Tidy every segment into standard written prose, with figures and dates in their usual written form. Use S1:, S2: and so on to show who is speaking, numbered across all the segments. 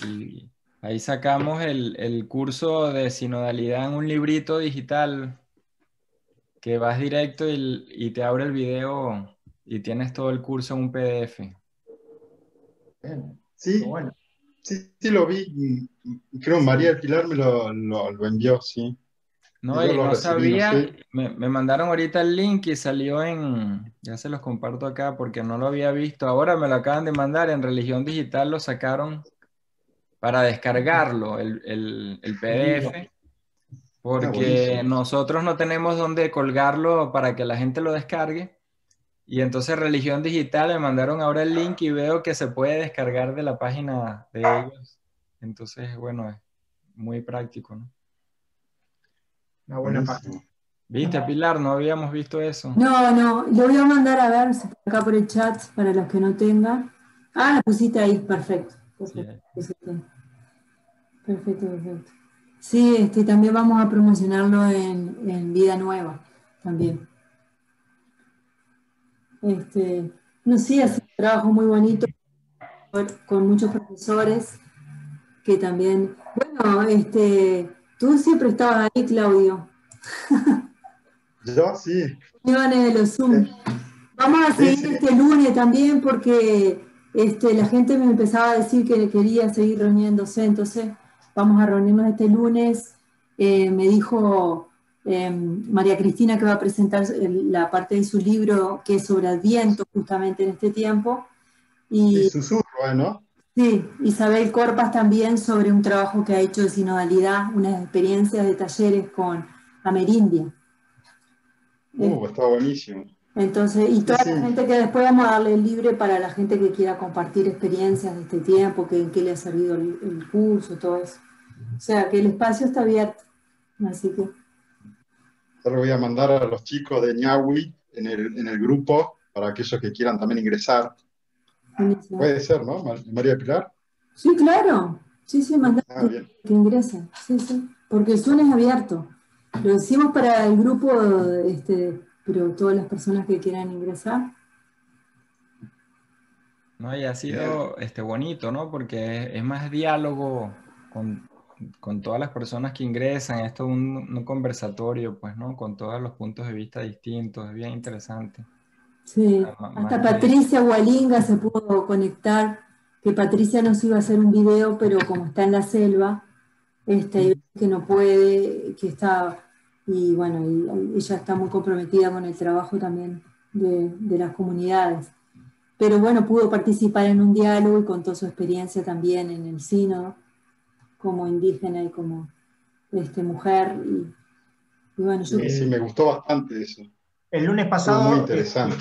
S1: Y ahí sacamos el curso de sinodalidad en un librito digital que vas directo y te abre el video y tienes todo el curso en un PDF.
S2: Bien, qué
S3: Sí,
S2: bueno.
S3: sí lo vi. Creo María del Pilar me lo envió, sí. Y
S1: No,
S3: yo
S1: y
S3: lo
S1: no
S3: recibí, no
S1: sabía,
S3: sé.
S1: me mandaron ahorita el link y salió ya se los comparto acá porque no lo había visto. Ahora me lo acaban de mandar, en Religión Digital lo sacaron para descargarlo, el
S2: El libro.
S1: PDF,
S3: Ah,
S1: porque
S3: buenísimo.
S1: nosotros no tenemos dónde colgarlo para que la gente lo descargue. Y entonces Religión Digital me mandaron ahora el link y veo que se puede descargar de la página de ellos. Entonces, bueno, es muy práctico, ¿no?
S2: Una buena página.
S3: Buenísimo.
S1: ¿Viste, Pilar? No habíamos visto eso.
S4: No, no, lo voy a mandar a ver acá por el chat para los que no tengan. Ah, la pusiste ahí, perfecto.
S1: Sí,
S4: Perfecto, pusiste. Perfecto, perfecto. Sí, también vamos a promocionarlo en Vida Nueva, también. No sé, hace un trabajo muy bonito con muchos profesores que también, bueno, tú siempre estabas ahí, Claudio,
S3: Yo sí.
S4: reuniones de los Zoom. Vamos a
S3: Sí,
S4: seguir
S3: sí.
S4: este lunes también porque la gente me empezaba a decir que quería seguir reuniéndose, entonces vamos a reunirnos este lunes. Me dijo María Cristina que va a presentar la parte de su libro que es sobre Adviento justamente en este tiempo.
S3: Sí,
S4: Y
S3: susurro, ¿no?
S4: sí, Isabel Corpas también sobre un trabajo que ha hecho de sinodalidad, unas experiencias de talleres con Amerindia.
S3: Está buenísimo.
S4: Entonces, y
S3: Sí,
S4: toda la
S3: sí.
S4: gente que después vamos a darle el libre para la gente que quiera compartir experiencias de este tiempo, que en qué le ha servido el curso, todo eso. O sea, que el espacio está abierto. Así que,
S3: Ya lo voy a mandar a los chicos de Ñahui en el grupo para aquellos que quieran también ingresar.
S4: buenísimo.
S3: Puede ser, ¿no? María Pilar.
S4: Sí, claro. Sí, sí, mandá
S3: Ah, bien.
S4: que ingresen. Sí, sí. Porque el Zoom es abierto. Lo decimos para el grupo, pero todas las personas que quieran ingresar.
S1: ¿no? Y ha
S3: Bien.
S1: sido bonito, ¿no? Porque es más diálogo con todas las personas que ingresan. Esto es un conversatorio, pues, ¿no? Con todos los puntos de vista distintos. Es bien interesante.
S4: Sí,
S1: Más
S4: hasta
S1: que...
S4: Patricia Hualinga se pudo conectar, que Patricia nos iba a hacer un video, pero como está en la selva, y que no puede, que está, y bueno, y ella está muy comprometida con el trabajo también de las comunidades. Pero bueno, pudo participar en un diálogo y contó su experiencia también en el sínodo, como indígena y como mujer. Y bueno, yo
S3: Sí, sí, me gustó bastante eso.
S2: El lunes
S3: Estuvo muy
S2: pasado
S3: interesante.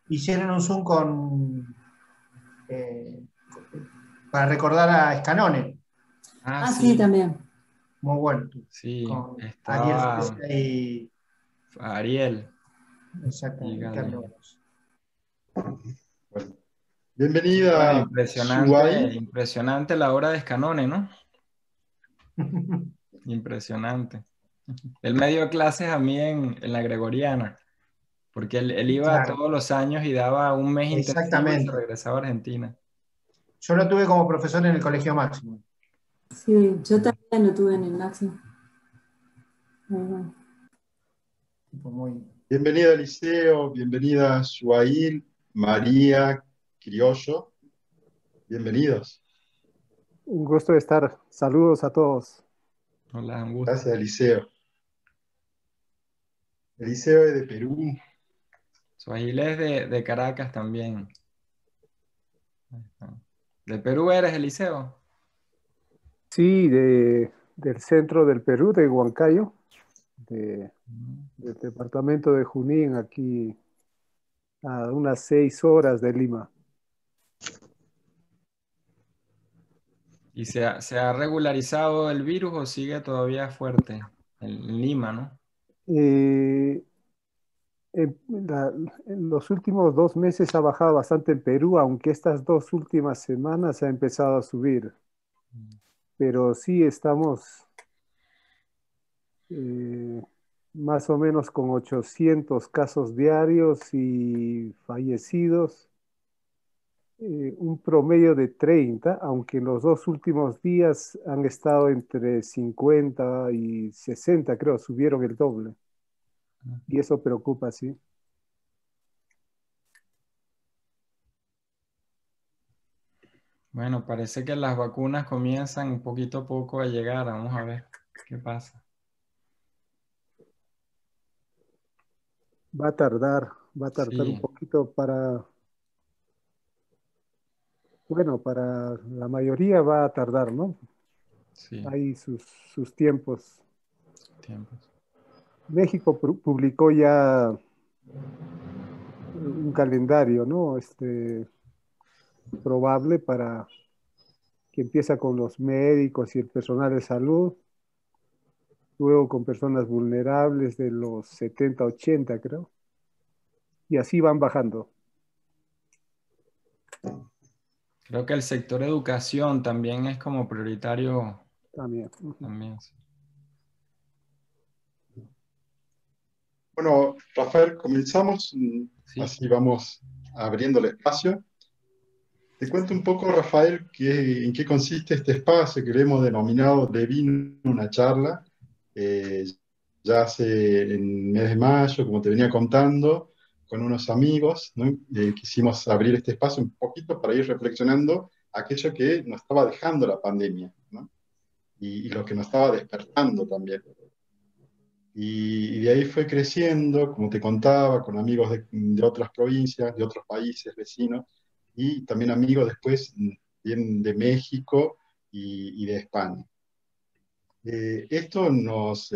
S2: hicieron un Zoom eh, para recordar a Scanone.
S1: Ah,
S4: Ah, sí,
S1: sí,
S4: también.
S2: Muy bueno.
S1: sí.
S2: Con Ariel
S1: Estaba
S2: Fresia y
S1: Ariel y
S2: exactamente,
S1: Gale.
S2: Carlos.
S3: Bueno,
S1: Sí, bueno,
S3: bienvenida,
S1: impresionante,
S3: Suai.
S1: impresionante la obra de Scanone, ¿no? Impresionante. Él me dio clases a mí en la Gregoriana, porque él iba
S2: Claro,
S1: todos los años y daba un mes intensivo y se
S2: exactamente.
S1: regresaba a Argentina.
S2: Yo lo tuve como profesor en el Colegio Máximo.
S4: Sí, yo también lo tuve en el máximo.
S2: Tipo muy...
S3: Bienvenida, Eliseo. Bienvenida, Suail, María, Criollo. Bienvenidos.
S5: Un gusto de estar. Saludos a todos.
S1: Hola, un gusto.
S3: Gracias, Eliseo. Eliseo es de Perú.
S1: Suajil es de Caracas también. Ahí está. ¿De Perú eres, Eliseo?
S5: Sí, del centro del Perú, de Huancayo, de- del departamento de Junín, aquí a unas 6 horas de Lima.
S1: ¿Y se ha regularizado el virus o sigue todavía fuerte en Lima, ¿no?
S5: Eh, En los últimos 2 meses ha bajado bastante en Perú, aunque estas 2 últimas semanas ha empezado a subir. Pero sí estamos eh, más o menos con 800 casos diarios y fallecidos, un promedio de 30, aunque en los 2 últimos días han estado entre 50 y 60, creo, subieron el doble. Y eso preocupa, sí.
S1: Bueno, parece que las vacunas comienzan poquito a poco a llegar. Vamos a ver qué pasa.
S5: Va a tardar un
S1: Sí,
S5: poquito bueno, para la mayoría va a tardar, ¿no?
S1: sí,
S5: Hay sus tiempos.
S1: tiempos.
S5: México publicó ya un calendario, ¿no? Probable para que empieza con los médicos y el personal de salud, luego con personas vulnerables de los 70, 80, creo, y así van bajando
S1: Creo que el sector educación también es como prioritario
S5: también. Ujú.
S1: también. Sí.
S3: Bueno, Rafael, comenzamos,
S1: Sí.
S3: así vamos abriendo el espacio. Te cuento un poco, Rafael, en qué consiste este espacio que le hemos denominado De Vino una charla. Eh, ya hace en el mes de mayo, como te venía contando, con unos amigos, ¿no? Quisimos abrir este espacio un poquito para ir reflexionando aquello que nos estaba dejando la pandemia, ¿no? Y lo que nos estaba despertando también. Y de ahí fue creciendo, como te contaba, con amigos de otras provincias, de otros países vecinos, y también amigos después bien de México y de España. Esto nos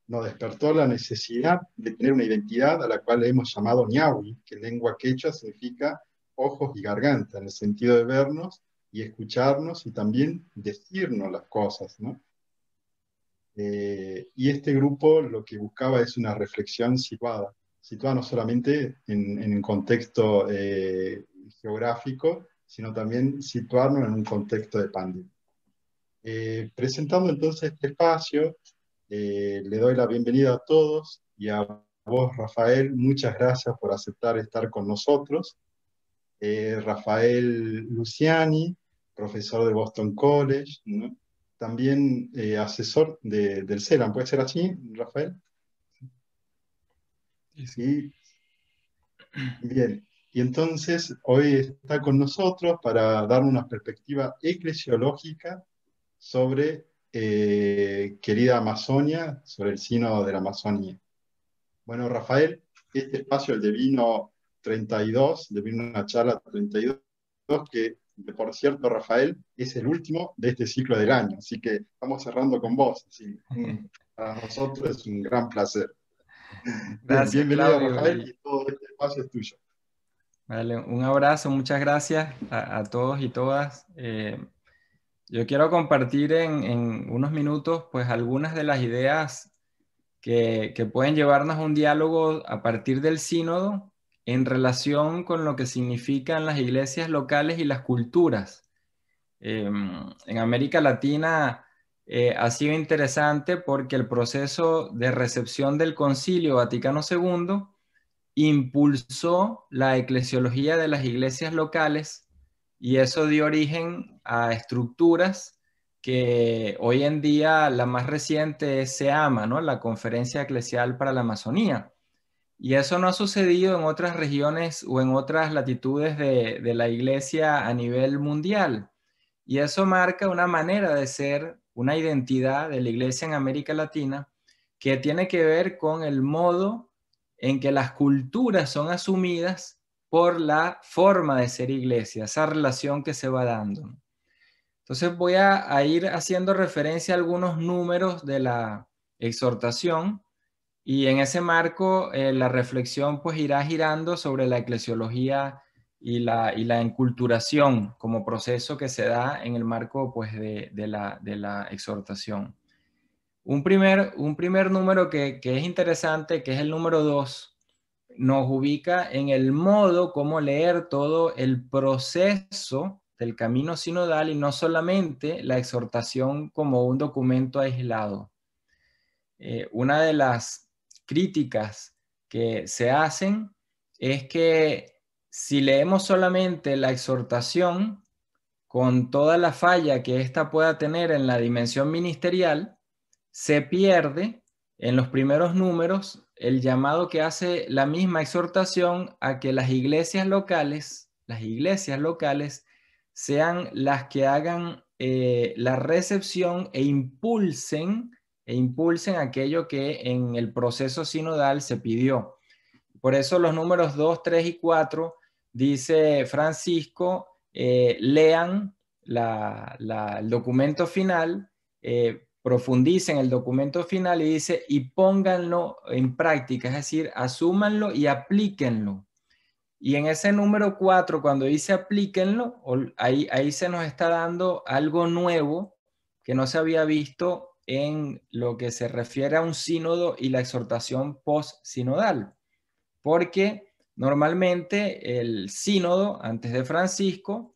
S3: despertó la necesidad de tener una identidad a la cual hemos llamado ñahui, que en lengua quechua significa ojos y garganta, en el sentido de vernos y escucharnos y también decirnos las cosas, ¿no? Y este grupo lo que buscaba es una reflexión situada no solamente en un contexto geográfico, sino también situarnos en un contexto de pandemia. Presentando entonces este espacio, le doy la bienvenida a todos y a vos, Rafael, muchas gracias por aceptar estar con nosotros. Rafael Luciani, profesor del Boston College, ¿no? También asesor del CERAM, ¿puede ser así, Rafael?
S1: Sí, sí.
S3: Y bien, y entonces hoy está con nosotros para dar una perspectiva eclesiológica sobre querida Amazonia, sobre el sínodo de la Amazonía. Bueno, Rafael, este espacio, el de Vino 32, de Vino una charla 32, que por cierto, Rafael, es el último de este ciclo del año, así que estamos cerrando con vos. Así, para nosotros es un gran placer. Bien,
S1: Gracias,
S3: bienvenido
S1: Claudio.
S3: Rafael y todo este espacio es tuyo.
S1: Vale, un abrazo, muchas gracias a todos y todas. Yo quiero compartir en unos minutos pues algunas de las ideas que pueden llevarnos a un diálogo a partir del sínodo en relación con lo que significan las iglesias locales y las culturas. En América Latina ha sido interesante porque el proceso de recepción del Concilio Vaticano II impulsó la eclesiología de las iglesias locales y eso dio origen a estructuras que hoy en día la más reciente es SEAMA, ¿no? La Conferencia Eclesial para la Amazonía. Y eso no ha sucedido en otras regiones o en otras latitudes de la iglesia a nivel mundial. Y eso marca una manera de ser, una identidad de la iglesia en América Latina que tiene que ver con el modo en que las culturas son asumidas por la forma de ser iglesia, esa relación que se va dando. Entonces voy a ir haciendo referencia a algunos números de la exhortación y en ese marco la reflexión pues irá girando sobre la eclesiología y la enculturación como proceso que se da en el marco pues de la exhortación. Un primer número que es interesante, que es el número 2, nos ubica en el modo como leer todo el proceso del camino sinodal y no solamente la exhortación como un documento aislado. Una de las críticas que se hacen es que si leemos solamente la exhortación, con toda la falla que ésta pueda tener en la dimensión ministerial, se pierde en los primeros números el llamado que hace la misma exhortación a que las iglesias locales sean las que hagan la recepción e impulsen aquello que en el proceso sinodal se pidió. Por eso los números 2, 3 y 4 dice Francisco, lean el documento final, profundicen el documento final y dice, y pónganlo en práctica, es decir, asúmanlo y aplíquenlo. Y en ese número 4, cuando dice aplíquenlo, ahí se nos está dando algo nuevo que no se había visto en lo que se refiere a un sínodo y la exhortación post-sinodal. Porque normalmente el sínodo, antes de Francisco,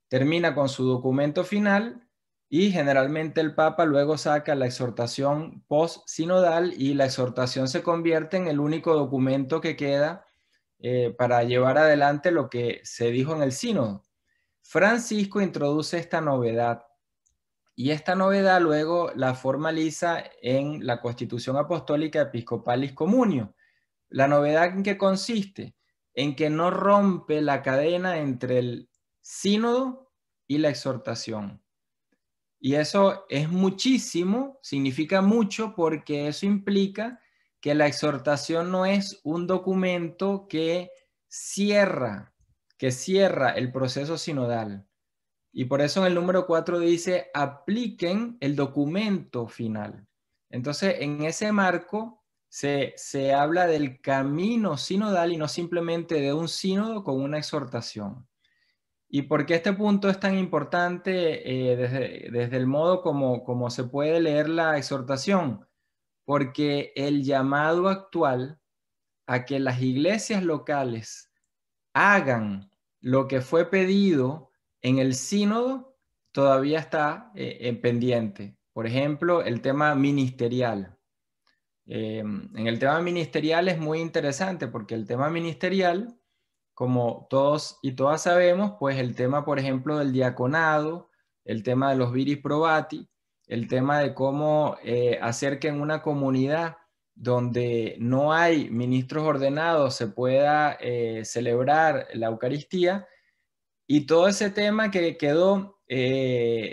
S1: termina con su documento final y generalmente el Papa luego saca la exhortación post-sinodal y la exhortación se convierte en el único documento que queda para llevar adelante lo que se dijo en el sínodo. Francisco introduce esta novedad y esta novedad luego la formaliza en la Constitución Apostólica Episcopalis Communio. La novedad en qué consiste, en que no rompe la cadena entre el sínodo y la exhortación. Y eso es muchísimo, significa mucho, porque eso implica que la exhortación no es un documento que cierra el proceso sinodal. Y por eso en el número 4 dice, apliquen el documento final. Entonces, en ese marco se habla del camino sinodal y no simplemente de un sínodo con una exhortación. ¿Y por qué este punto es tan importante desde el modo como se puede leer la exhortación? Porque el llamado actual a que las iglesias locales hagan lo que fue pedido en el sínodo todavía está en pendiente. Por ejemplo, el tema ministerial. En el tema ministerial es muy interesante porque el tema ministerial, como todos y todas sabemos, pues el tema, por ejemplo, del diaconado, el tema de los viris probati, el tema de cómo hacer que en una comunidad donde no hay ministros ordenados se pueda celebrar la Eucaristía, y todo ese tema que quedó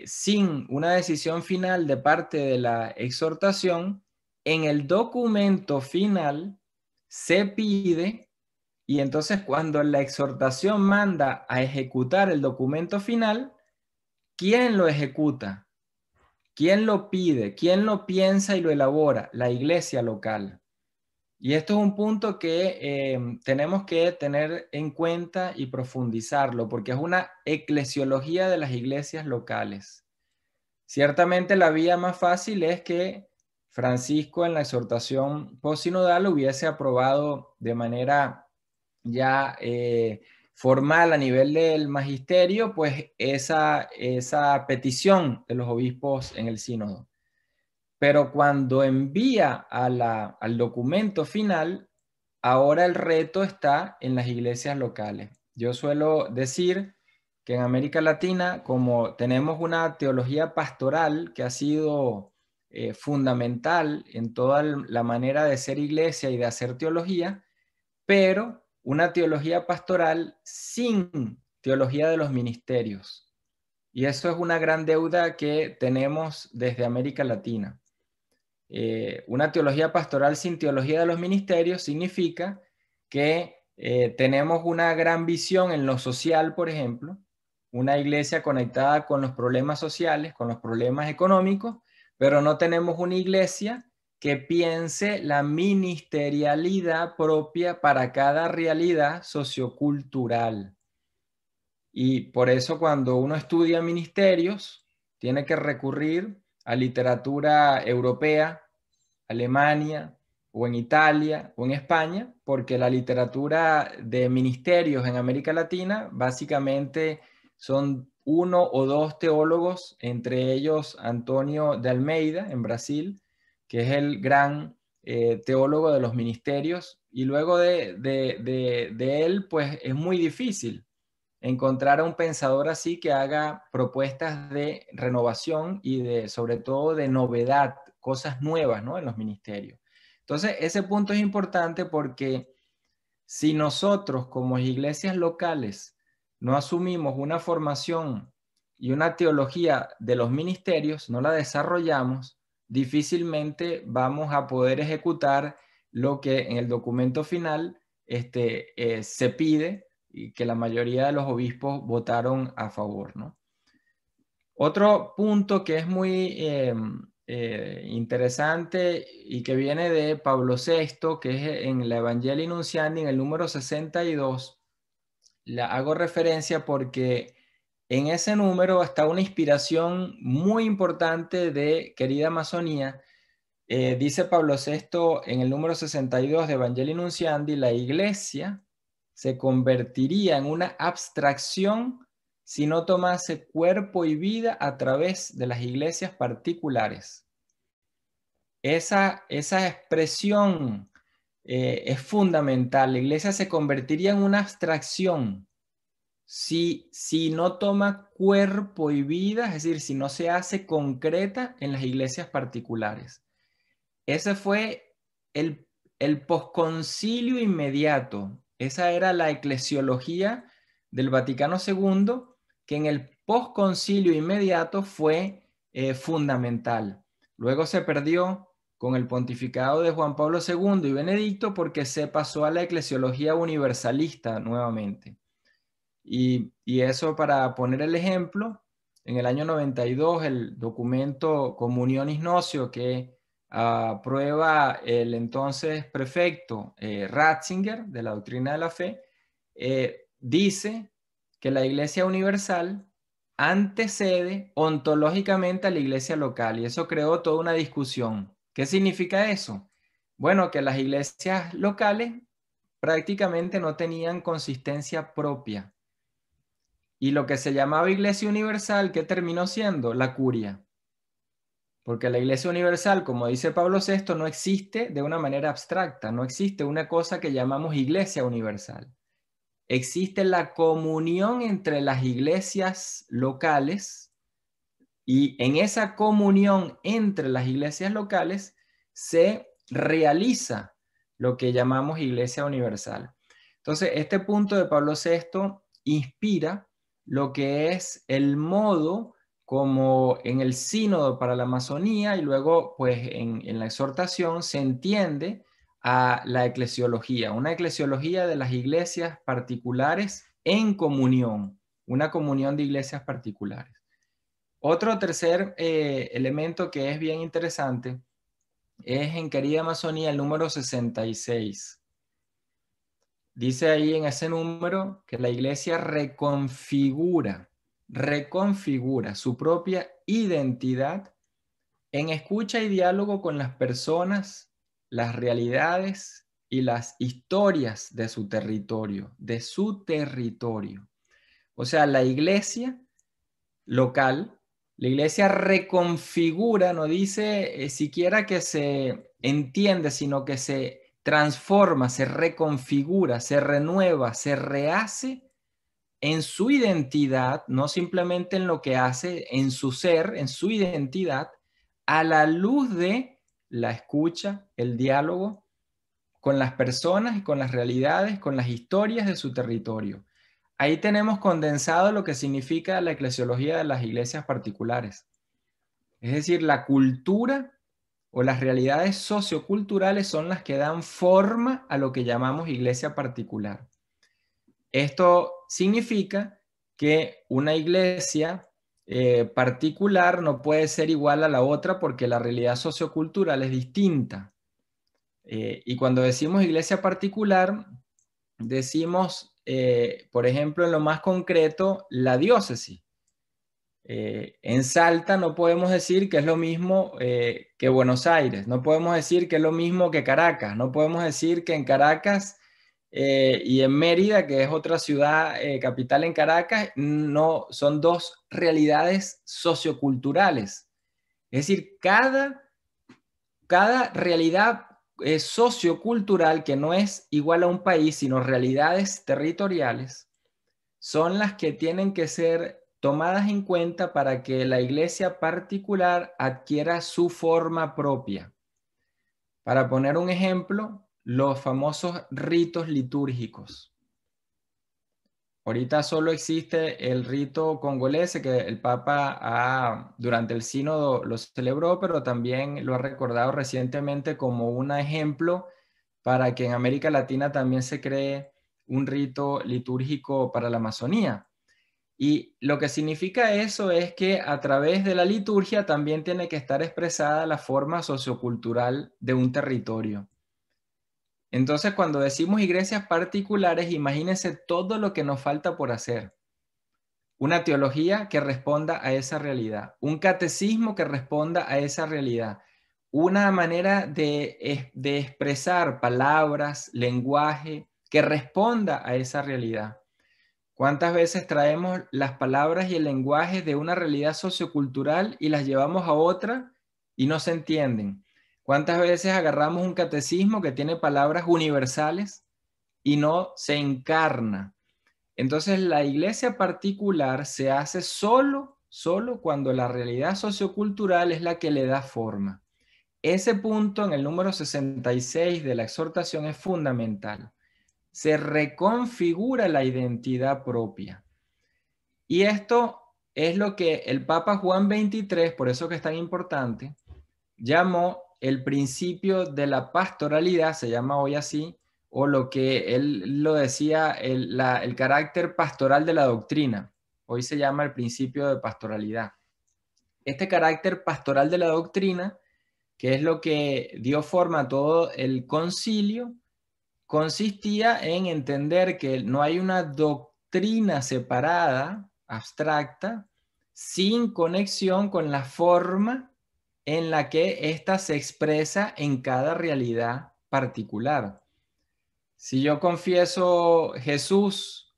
S1: sin una decisión final de parte de la exhortación, en el documento final se pide, y entonces cuando la exhortación manda a ejecutar el documento final, ¿quién lo ejecuta? ¿Quién lo pide? ¿Quién lo piensa y lo elabora? La iglesia local. Y esto es un punto que tenemos que tener en cuenta y profundizarlo, porque es una eclesiología de las iglesias locales. Ciertamente la vía más fácil es que Francisco en la exhortación postsinodal hubiese aprobado de manera ya formal a nivel del magisterio, pues esa petición de los obispos en el sínodo. Pero cuando envía al documento final, ahora el reto está en las iglesias locales. Yo suelo decir que en América Latina, como tenemos una teología pastoral que ha sido fundamental en toda la manera de ser iglesia y de hacer teología, pero una teología pastoral sin teología de los ministerios. Y eso es una gran deuda que tenemos desde América Latina. Una teología pastoral sin teología de los ministerios significa que tenemos una gran visión en lo social, por ejemplo, una iglesia conectada con los problemas sociales, con los problemas económicos, pero no tenemos una iglesia que piense la ministerialidad propia para cada realidad sociocultural. Y por eso cuando uno estudia ministerios, tiene que recurrir a literatura europea, Alemania, o en Italia, o en España, porque la literatura de ministerios en América Latina básicamente son 1 o 2 teólogos, entre ellos Antonio de Almeida en Brasil, que es el gran teólogo de los ministerios, y luego de él, pues es muy difícil encontrar a un pensador así que haga propuestas de renovación y sobre todo de novedad, cosas nuevas, ¿no?, en los ministerios. Entonces, ese punto es importante porque si nosotros como iglesias locales no asumimos una formación y una teología de los ministerios, no la desarrollamos, difícilmente vamos a poder ejecutar lo que en el documento final se pide y que la mayoría de los obispos votaron a favor, ¿no? Otro punto que es muy interesante y que viene de Pablo VI, que es en la Evangelii Nunciandi, en el número 62, la hago referencia porque en ese número está una inspiración muy importante de Querida Amazonía. Dice Pablo VI en el número 62 de Evangelii Nunciandi, la iglesia se convertiría en una abstracción si no tomase cuerpo y vida a través de las iglesias particulares. Esa expresión es fundamental. La iglesia se convertiría en una abstracción si no toma cuerpo y vida, es decir, si no se hace concreta en las iglesias particulares. Ese fue el posconcilio inmediato. Esa era la eclesiología del Vaticano II, que en el posconcilio inmediato fue fundamental. Luego se perdió con el pontificado de Juan Pablo II y Benedicto porque se pasó a la eclesiología universalista nuevamente. Y eso, para poner el ejemplo, en el año 92 el documento Comunionis Notio que aprueba el entonces prefecto Ratzinger de la doctrina de la fe, dice que la iglesia universal antecede ontológicamente a la iglesia local, y eso creó toda una discusión. ¿Qué significa eso? Bueno, que las iglesias locales prácticamente no tenían consistencia propia. Y lo que se llamaba Iglesia Universal, ¿qué terminó siendo? La curia. Porque la Iglesia Universal, como dice Pablo VI, no existe de una manera abstracta, no existe una cosa que llamamos Iglesia Universal. Existe la comunión entre las iglesias locales, y en esa comunión entre las iglesias locales se realiza lo que llamamos Iglesia Universal. Entonces, este punto de Pablo VI inspira lo que es el modo como en el sínodo para la Amazonía y luego pues en la exhortación se entiende a la eclesiología, una eclesiología de las iglesias particulares en comunión, una comunión de iglesias particulares. Otro tercer elemento que es bien interesante es en Querida Amazonía el número 66. Dice ahí en ese número que la iglesia reconfigura su propia identidad en escucha y diálogo con las personas, las realidades y las historias de su territorio, O sea, la iglesia local, la iglesia reconfigura, no dice siquiera que se entiende, sino que se transforma, se reconfigura, se renueva, se rehace en su identidad, no simplemente en lo que hace, en su ser, en su identidad, a la luz de la escucha, el diálogo con las personas y con las realidades, con las historias de su territorio. Ahí tenemos condensado lo que significa la eclesiología de las iglesias particulares. Es decir, la cultura o las realidades socioculturales son las que dan forma a lo que llamamos iglesia particular. Esto significa que una iglesia particular no puede ser igual a la otra porque la realidad sociocultural es distinta. Y cuando decimos iglesia particular, decimos, por ejemplo, en lo más concreto, la diócesis. En Salta no podemos decir que es lo mismo que Buenos Aires, no podemos decir que es lo mismo que Caracas, no podemos decir que en Caracas y en Mérida, que es otra ciudad capital en Caracas, no, son dos realidades socioculturales. Es decir, cada realidad sociocultural que no es igual a un país, sino realidades territoriales, son las que tienen que ser tomadas en cuenta para que la iglesia particular adquiera su forma propia. Para poner un ejemplo, los famosos ritos litúrgicos. Ahorita solo existe el rito congolés, que el Papa durante el sínodo lo celebró, pero también lo ha recordado recientemente como un ejemplo para que en América Latina también se cree un rito litúrgico para la Amazonía. Y lo que significa eso es que a través de la liturgia también tiene que estar expresada la forma sociocultural de un territorio. Entonces, cuando decimos iglesias particulares, imagínense todo lo que nos falta por hacer. Una teología que responda a esa realidad, un catecismo que responda a esa realidad, una manera de expresar palabras, lenguaje, que responda a esa realidad. ¿Cuántas veces traemos las palabras y el lenguaje de una realidad sociocultural y las llevamos a otra y no se entienden? ¿Cuántas veces agarramos un catecismo que tiene palabras universales y no se encarna? Entonces la iglesia particular se hace solo cuando la realidad sociocultural es la que le da forma. Ese punto en el número 66 de la exhortación es fundamental. Se reconfigura la identidad propia. Y esto es lo que el Papa Juan XXIII, por eso que es tan importante, llamó el principio de la pastoralidad, se llama hoy así, o lo que él lo decía, el carácter pastoral de la doctrina. Hoy se llama el principio de pastoralidad. Este carácter pastoral de la doctrina, que es lo que dio forma a todo el concilio, consistía en entender que no hay una doctrina separada, abstracta, sin conexión con la forma en la que ésta se expresa en cada realidad particular. Si yo confieso Jesús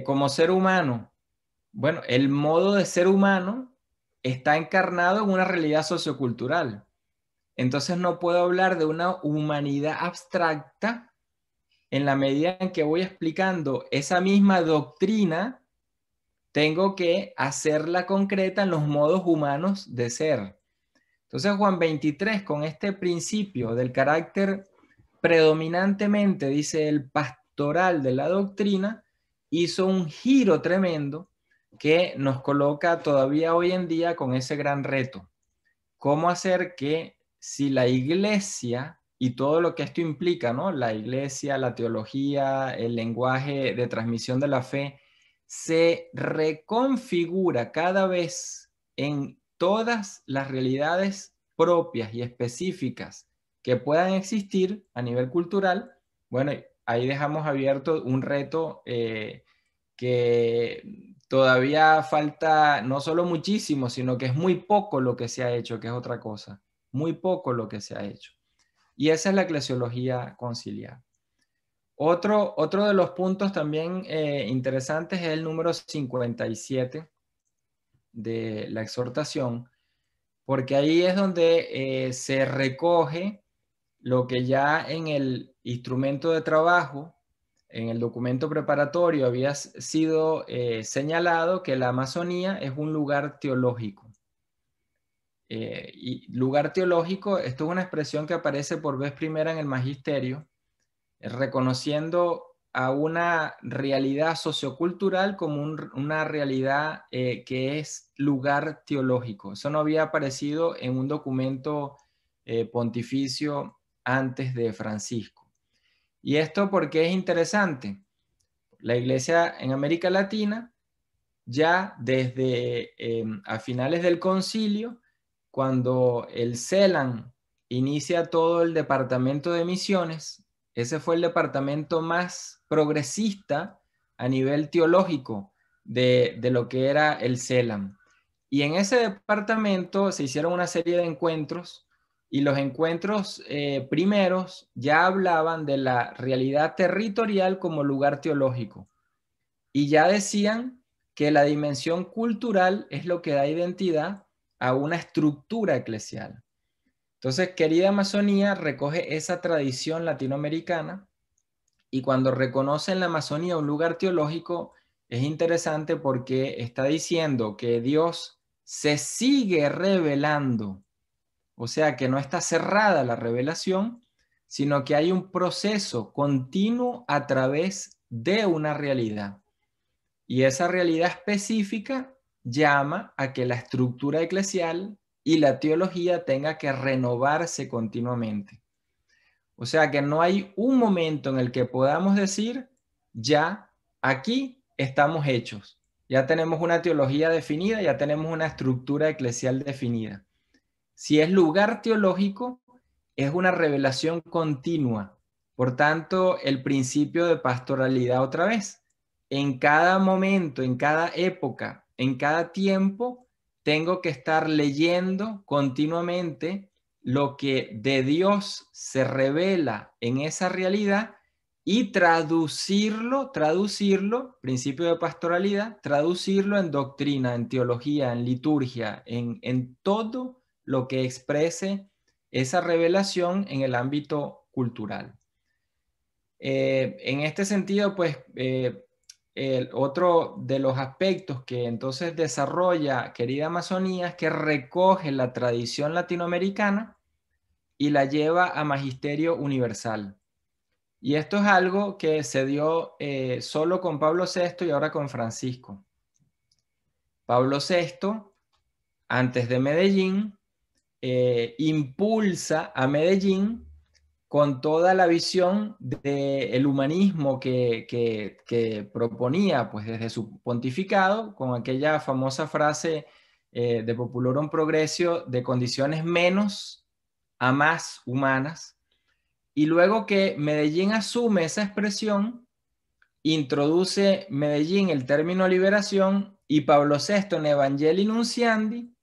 S1: como ser humano, bueno, el modo de ser humano está encarnado en una realidad sociocultural. Entonces no puedo hablar de una humanidad abstracta en la medida en que voy explicando esa misma doctrina, tengo que hacerla concreta en los modos humanos de ser. Entonces Juan 23, con este principio del carácter predominantemente, dice el pastoral de la doctrina, hizo un giro tremendo que nos coloca todavía hoy en día con ese gran reto. ¿Cómo hacer que si la iglesia y todo lo que esto implica, ¿no? La iglesia, la teología, el lenguaje de transmisión de la fe, se reconfigura cada vez en todas las realidades propias y específicas que puedan existir a nivel cultural? Bueno, ahí dejamos abierto un reto que todavía falta no solo muchísimo, sino que es muy poco lo que se ha hecho, que es otra cosa. Muy poco lo que se ha hecho. Y esa es la eclesiología conciliar. Otro de los puntos también interesantes es el número 57 de la exhortación, porque ahí es donde se recoge lo que ya en el instrumento de trabajo, en el documento preparatorio, había sido señalado que la Amazonía es un lugar teológico. Y lugar teológico, esto es una expresión que aparece por vez primera en el Magisterio, reconociendo a una realidad sociocultural como una realidad que es lugar teológico. Eso no había aparecido en un documento pontificio antes de Francisco. ¿Y esto por qué es interesante? La Iglesia en América Latina, ya desde a finales del concilio, cuando el CELAM inicia todo el departamento de misiones, ese fue el departamento más progresista a nivel teológico de lo que era el CELAM. Y en ese departamento se hicieron una serie de encuentros y los encuentros primeros ya hablaban de la realidad territorial como lugar teológico. Y ya decían que la dimensión cultural es lo que da identidad a una estructura eclesial. Entonces, Querida Amazonía recoge esa tradición latinoamericana y cuando reconoce en la Amazonía un lugar teológico, es interesante porque está diciendo que Dios se sigue revelando, o sea que no está cerrada la revelación, sino que hay un proceso continuo a través de una realidad. Y esa realidad específica llama a que la estructura eclesial y la teología tenga que renovarse continuamente. O sea que no hay un momento en el que podamos decir, ya aquí estamos hechos, ya tenemos una teología definida, ya tenemos una estructura eclesial definida. Si es lugar teológico, es una revelación continua. Por tanto, el principio de pastoralidad otra vez. En cada momento, en cada época, en cada tiempo, tengo que estar leyendo continuamente lo que de Dios se revela en esa realidad y traducirlo, principio de pastoralidad, traducirlo en doctrina, en teología, en liturgia, en todo lo que exprese esa revelación en el ámbito cultural. En este sentido, pues, el otro de los aspectos que entonces desarrolla Querida Amazonía es que recoge la tradición latinoamericana y la lleva a magisterio universal. Y esto es algo que se dio solo con Pablo VI y ahora con Francisco. Pablo VI, antes de Medellín, impulsa a Medellín con toda la visión del humanismo que proponía pues, desde su pontificado, con aquella famosa frase de Populorum Progressio de condiciones menos a más humanas. Y luego que Medellín asume esa expresión, introduce Medellín el término liberación y Pablo VI en Evangelii Nunciandi,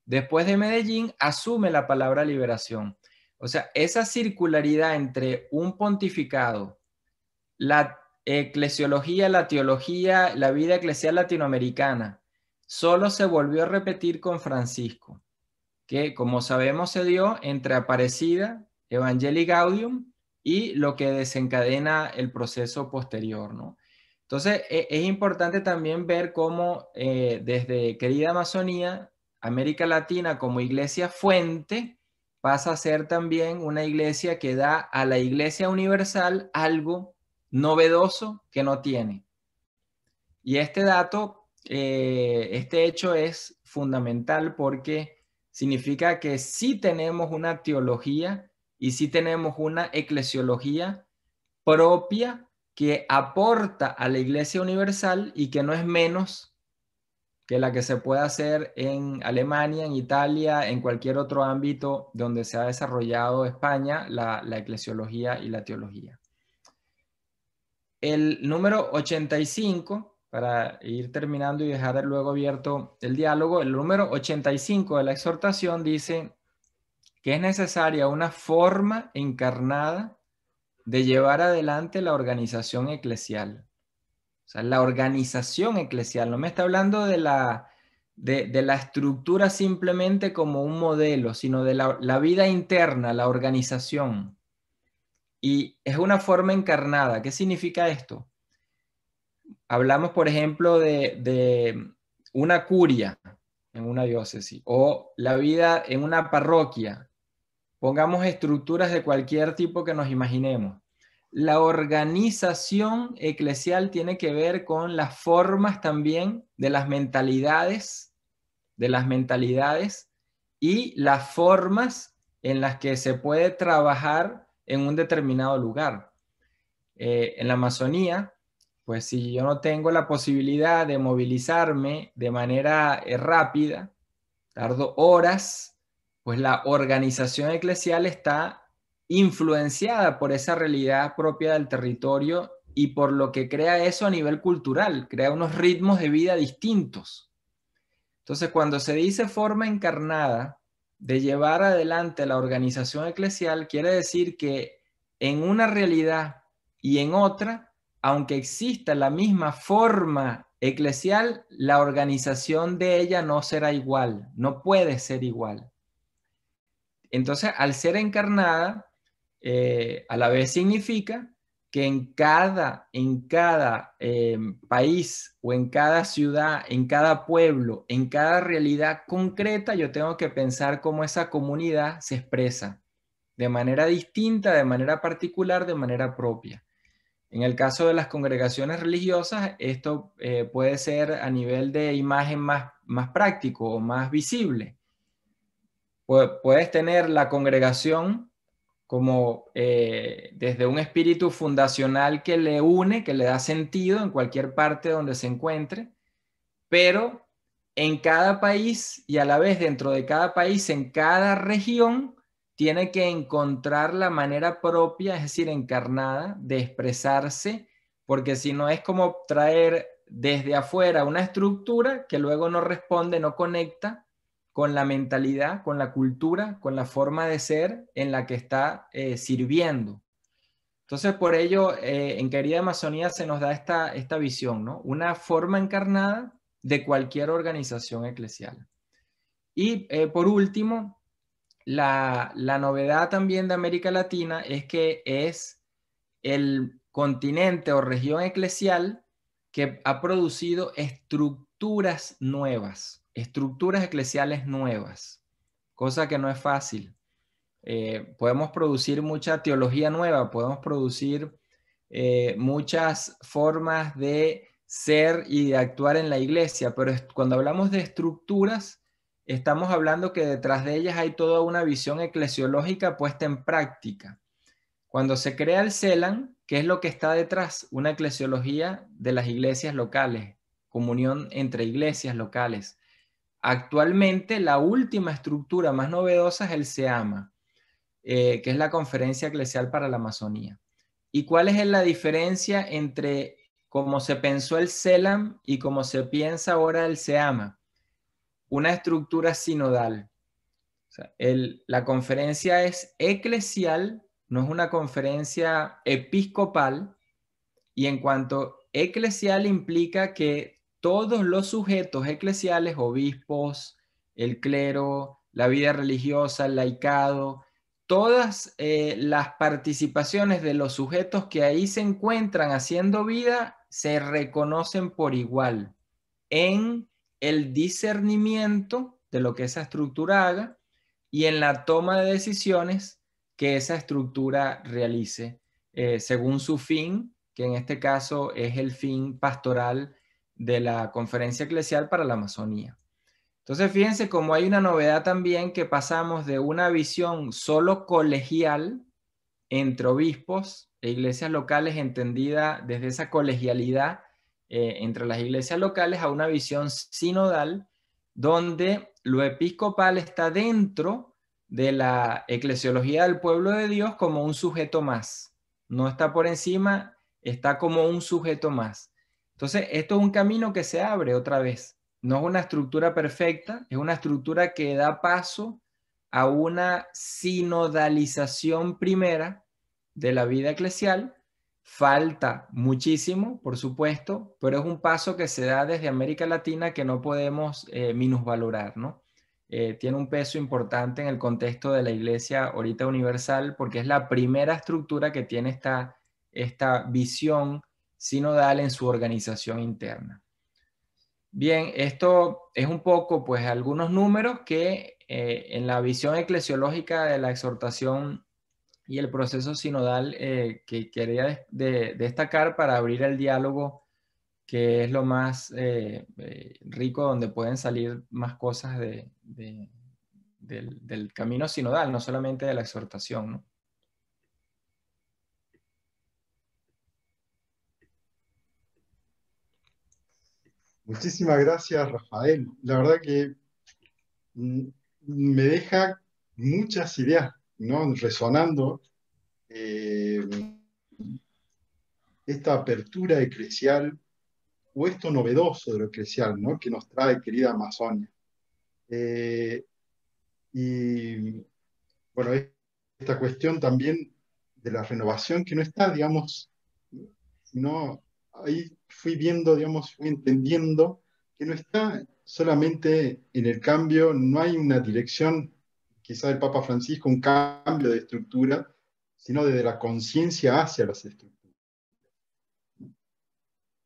S1: después de Medellín, asume la palabra liberación. O sea, esa circularidad entre un pontificado, la eclesiología, la teología, la vida eclesial latinoamericana, solo se volvió a repetir con Francisco, que como sabemos se dio entre Aparecida, Evangelii Gaudium y lo que desencadena el proceso posterior, ¿no? Entonces, es importante también ver cómo desde Querida Amazonía, América Latina como iglesia fuente, pasa a ser también una iglesia que da a la iglesia universal algo novedoso que no tiene. Y este dato, este hecho es fundamental porque significa que sí tenemos una teología y sí tenemos una eclesiología propia que aporta a la Iglesia Universal y que no es menos que la que se puede hacer en Alemania, en Italia, en cualquier otro ámbito donde se ha desarrollado España, la eclesiología y la teología. El número 85, para ir terminando y dejar luego abierto el diálogo, el número 85 de la exhortación dice que es necesaria una forma encarnada de llevar adelante la organización eclesial. O sea, la organización eclesial. No me está hablando de la estructura simplemente como un modelo, sino de la vida interna, la organización. Y es una forma encarnada. ¿Qué significa esto? Hablamos, por ejemplo, de una curia en una diócesis o la vida en una parroquia. Pongamos estructuras de cualquier tipo que nos imaginemos. La organización eclesial tiene que ver con las formas también de las mentalidades y las formas en las que se puede trabajar en un determinado lugar. En la Amazonía, pues si yo no tengo la posibilidad de movilizarme de manera rápida, tardo horas, pues la organización eclesial está influenciada por esa realidad propia del territorio y por lo que crea eso a nivel cultural, crea unos ritmos de vida distintos. Entonces, cuando se dice forma encarnada de llevar adelante la organización eclesial, quiere decir que en una realidad y en otra, aunque exista la misma forma eclesial, la organización de ella no será igual, no puede ser igual. Entonces, al ser encarnada, a la vez significa que en cada país o en cada ciudad, en cada pueblo, en cada realidad concreta, yo tengo que pensar cómo esa comunidad se expresa de manera distinta, de manera particular, de manera propia. En el caso de las congregaciones religiosas, esto puede ser a nivel de imagen más práctico o más visible. Puedes tener la congregación como desde un espíritu fundacional que le une, que le da sentido en cualquier parte donde se encuentre, pero en cada país y a la vez dentro de cada país, en cada región, tiene que encontrar la manera propia, es decir, encarnada, de expresarse, porque si no es como traer desde afuera una estructura que luego no responde, no conecta con la mentalidad, con la cultura, con la forma de ser en la que está sirviendo. Entonces, por ello, en Querida Amazonía se nos da esta visión, ¿no? Una forma encarnada de cualquier organización eclesial. Y por último, la novedad también de América Latina es que es el continente o región eclesial que ha producido estructuras nuevas, estructuras eclesiales nuevas, cosa que no es fácil. Podemos producir mucha teología nueva, podemos producir muchas formas de ser y de actuar en la iglesia, pero cuando hablamos de estructuras, estamos hablando que detrás de ellas hay toda una visión eclesiológica puesta en práctica. Cuando se crea el CELAM, ¿qué es lo que está detrás? Una eclesiología de las iglesias locales, comunión entre iglesias locales. Actualmente, la última estructura más novedosa es el CEAMA, que es la Conferencia Eclesial para la Amazonía. ¿Y cuál es la diferencia entre cómo se pensó el CELAM y cómo se piensa ahora el CEAMA? Una estructura sinodal. O sea, la conferencia es eclesial, no es una conferencia episcopal, y en cuanto eclesial implica que todos los sujetos eclesiales, obispos, el clero, la vida religiosa, el laicado, todas las participaciones de los sujetos que ahí se encuentran haciendo vida se reconocen por igual en el discernimiento de lo que esa estructura haga y en la toma de decisiones que esa estructura realice según su fin, que en este caso es el fin pastoral de la Conferencia Eclesial para la Amazonía. Entonces, fíjense cómo hay una novedad también, que pasamos de una visión solo colegial entre obispos e iglesias locales, entendida desde esa colegialidad entre las iglesias locales, a una visión sinodal, donde lo episcopal está dentro de la eclesiología del pueblo de Dios como un sujeto más. No está por encima, está como un sujeto más. Entonces, esto es un camino que se abre otra vez. No es una estructura perfecta, es una estructura que da paso a una sinodalización primera de la vida eclesial. Falta muchísimo, por supuesto, pero es un paso que se da desde América Latina que no podemos minusvalorar, ¿no? Tiene un peso importante en el contexto de la Iglesia ahorita universal, porque es la primera estructura que tiene esta visión sinodal en su organización interna. Bien, esto es un poco, pues, algunos números que en la visión eclesiológica de la exhortación y el proceso sinodal que quería destacar para abrir el diálogo, que es lo más rico, donde pueden salir más cosas del camino sinodal, no solamente de la exhortación, ¿no?
S3: Muchísimas gracias, Rafael. La verdad que me deja muchas ideas, ¿no? Resonando esta apertura eclesial o esto novedoso de lo eclesial, ¿no? Que nos trae querida Amazonia. Y bueno, esta cuestión también de la renovación que no está, digamos, no, ahí fui viendo, digamos, fui entendiendo que no está solamente en el cambio, no hay una dirección, quizá del Papa Francisco, un cambio de estructura, sino desde la conciencia hacia las estructuras.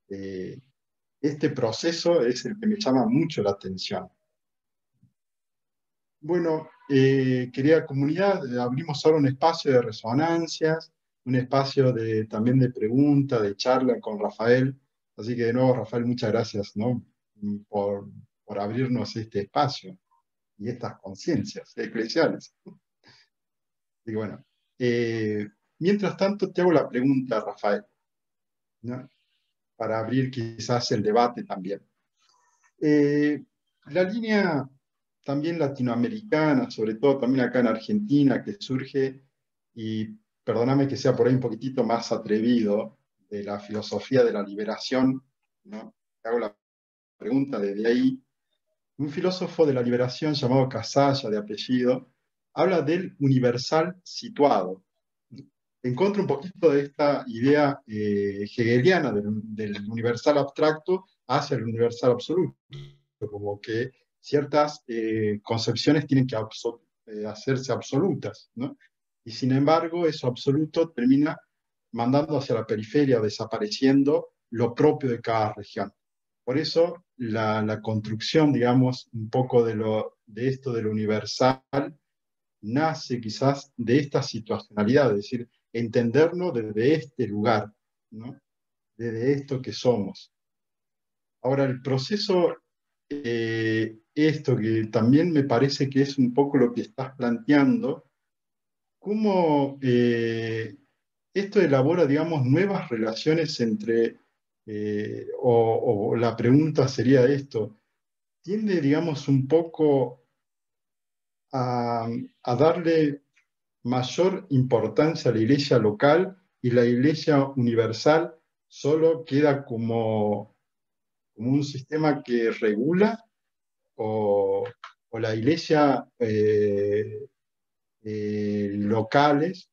S3: Este proceso es el que me llama mucho la atención. Bueno, querida comunidad, abrimos ahora un espacio de resonancias, un espacio también de pregunta, de charla con Rafael. Así que de nuevo, Rafael, muchas gracias, ¿no? por abrirnos este espacio y estas conciencias eclesiales. Y bueno, mientras tanto te hago la pregunta, Rafael, ¿no? Para abrir quizás el debate también. La línea también latinoamericana, sobre todo también acá en Argentina, que surge, y perdóname que sea por ahí un poquitito más atrevido, de la filosofía de la liberación, ¿no? Hago la pregunta desde ahí. Un filósofo de la liberación llamado Casalla, de apellido, habla del universal situado. Encuentro un poquito de esta idea hegeliana del universal abstracto hacia el universal absoluto, como que ciertas concepciones tienen que hacerse absolutas, ¿no? Y sin embargo, eso absoluto termina mandando hacia la periferia, desapareciendo lo propio de cada región. Por eso, la construcción, digamos, un poco de esto de lo universal, nace quizás de esta situacionalidad, es decir, entendernos desde este lugar, ¿no? Desde esto que somos. Ahora, el proceso, esto que también me parece que es un poco lo que estás planteando, cómo esto elabora, digamos, nuevas relaciones entre, o la pregunta sería esto, tiende, digamos, un poco a darle mayor importancia a la iglesia local y la iglesia universal solo queda como un sistema que regula o la iglesia locales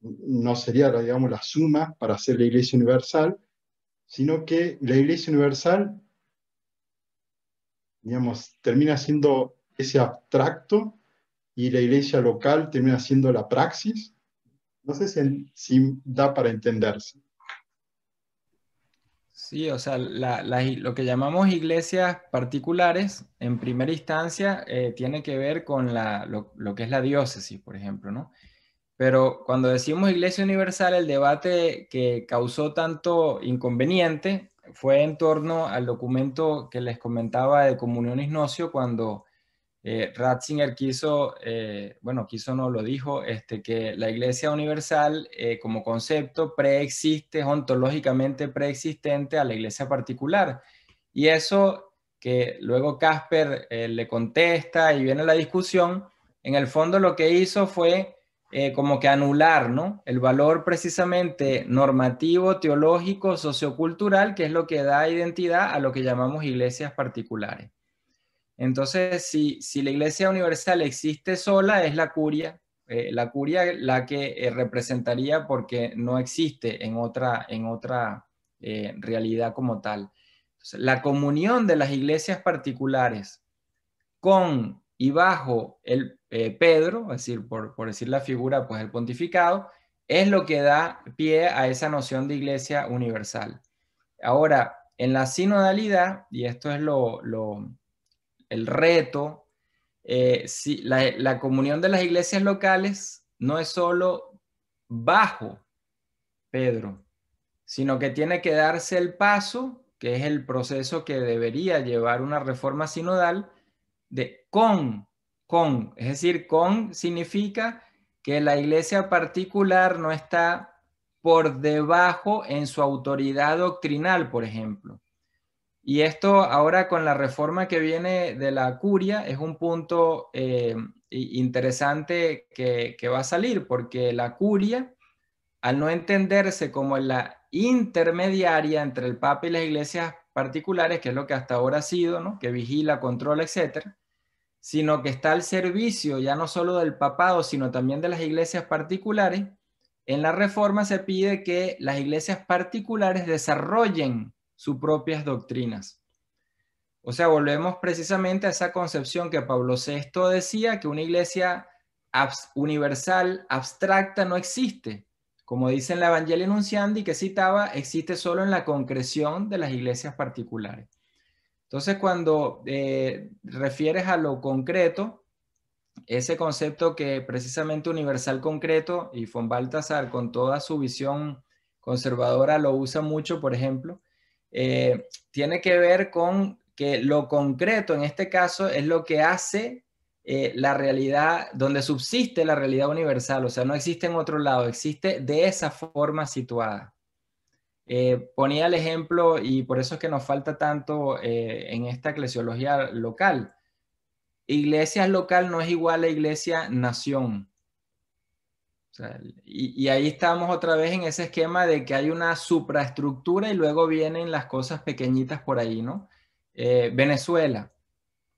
S3: no sería, digamos, la suma para hacer la iglesia universal, sino que la iglesia universal, digamos, termina siendo ese abstracto y la iglesia local termina siendo la praxis. No sé si da para entenderse.
S1: Sí, o sea, lo que llamamos iglesias particulares, en primera instancia, tiene que ver con lo que es la diócesis, por ejemplo, ¿no? Pero cuando decimos Iglesia Universal, el debate que causó tanto inconveniente fue en torno al documento que les comentaba de Comunión Ignocio, cuando Ratzinger quiso, quiso no lo dijo, que la Iglesia Universal como concepto preexiste, es ontológicamente preexistente a la Iglesia particular. Y eso que luego Casper le contesta y viene la discusión, en el fondo lo que hizo fue como que anular, ¿no? El valor precisamente normativo, teológico, sociocultural, que es lo que da identidad a lo que llamamos iglesias particulares. Entonces, si la iglesia universal existe sola, es la curia la que representaría porque no existe en otra realidad como tal. Entonces, la comunión de las iglesias particulares con y bajo el Pedro, es decir, por decir la figura, pues el pontificado, es lo que da pie a esa noción de iglesia universal. Ahora, en la sinodalidad, y esto es el reto, si la comunión de las iglesias locales no es solo bajo Pedro, sino que tiene que darse el paso, que es el proceso que debería llevar una reforma sinodal, de con, es decir, con significa que la iglesia particular no está por debajo en su autoridad doctrinal, por ejemplo. Y esto ahora con la reforma que viene de la curia es un punto interesante que va a salir, porque la curia al no entenderse como la intermediaria entre el Papa y las iglesias particulares, que es lo que hasta ahora ha sido, ¿no? Que vigila, controla, etcétera, sino que está al servicio ya no solo del papado, sino también de las iglesias particulares. En la Reforma se pide que las iglesias particulares desarrollen sus propias doctrinas. O sea, volvemos precisamente a esa concepción que Pablo VI decía, que una iglesia universal, abstracta, no existe. Como dice en la Evangelii Nunciandi, que citaba, existe solo en la concreción de las iglesias particulares. Entonces, cuando refieres a lo concreto, ese concepto que precisamente universal concreto, y von Balthasar con toda su visión conservadora lo usa mucho, por ejemplo, tiene que ver con que lo concreto en este caso es lo que hace la realidad, donde subsiste la realidad universal, o sea, no existe en otro lado, existe de esa forma situada. Ponía el ejemplo, y por eso es que nos falta tanto en esta eclesiología local. Iglesia local no es igual a iglesia nación. O sea, y ahí estamos otra vez en ese esquema de que hay una supraestructura y luego vienen las cosas pequeñitas por ahí, ¿no? Venezuela,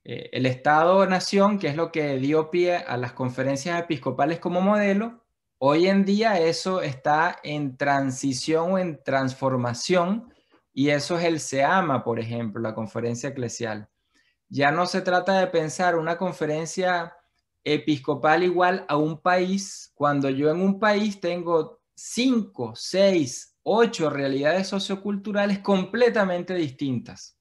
S1: el Estado-nación, que es lo que dio pie a las conferencias episcopales como modelo, hoy en día eso está en transición o en transformación, y eso es el SEAMA, por ejemplo, la conferencia eclesial. Ya no se trata de pensar una conferencia episcopal igual a un país, cuando yo en un país tengo 5, 6, 8 realidades socioculturales completamente distintas.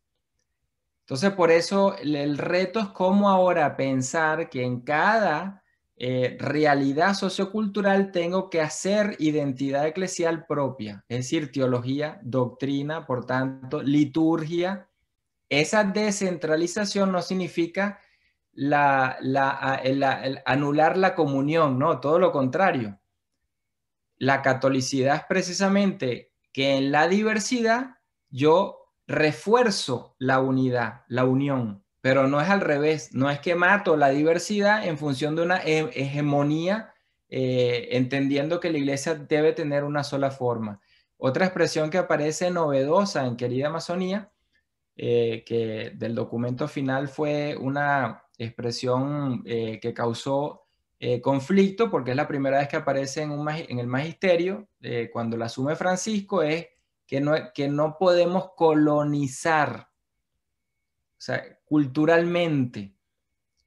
S1: Entonces, por eso el reto es cómo ahora pensar que en cada realidad sociocultural tengo que hacer identidad eclesial propia, es decir, teología, doctrina, por tanto, liturgia. Esa descentralización no significa el anular la comunión, no, todo lo contrario. La catolicidad es precisamente que en la diversidad yo refuerzo la unidad, la unión, pero no es al revés, no es que mato la diversidad en función de una hegemonía, entendiendo que la iglesia debe tener una sola forma. Otra expresión que aparece novedosa en Querida Amazonía, que del documento final fue una expresión que causó conflicto, porque es la primera vez que aparece en el magisterio, cuando la asume Francisco, es que no podemos colonizar, o sea, culturalmente,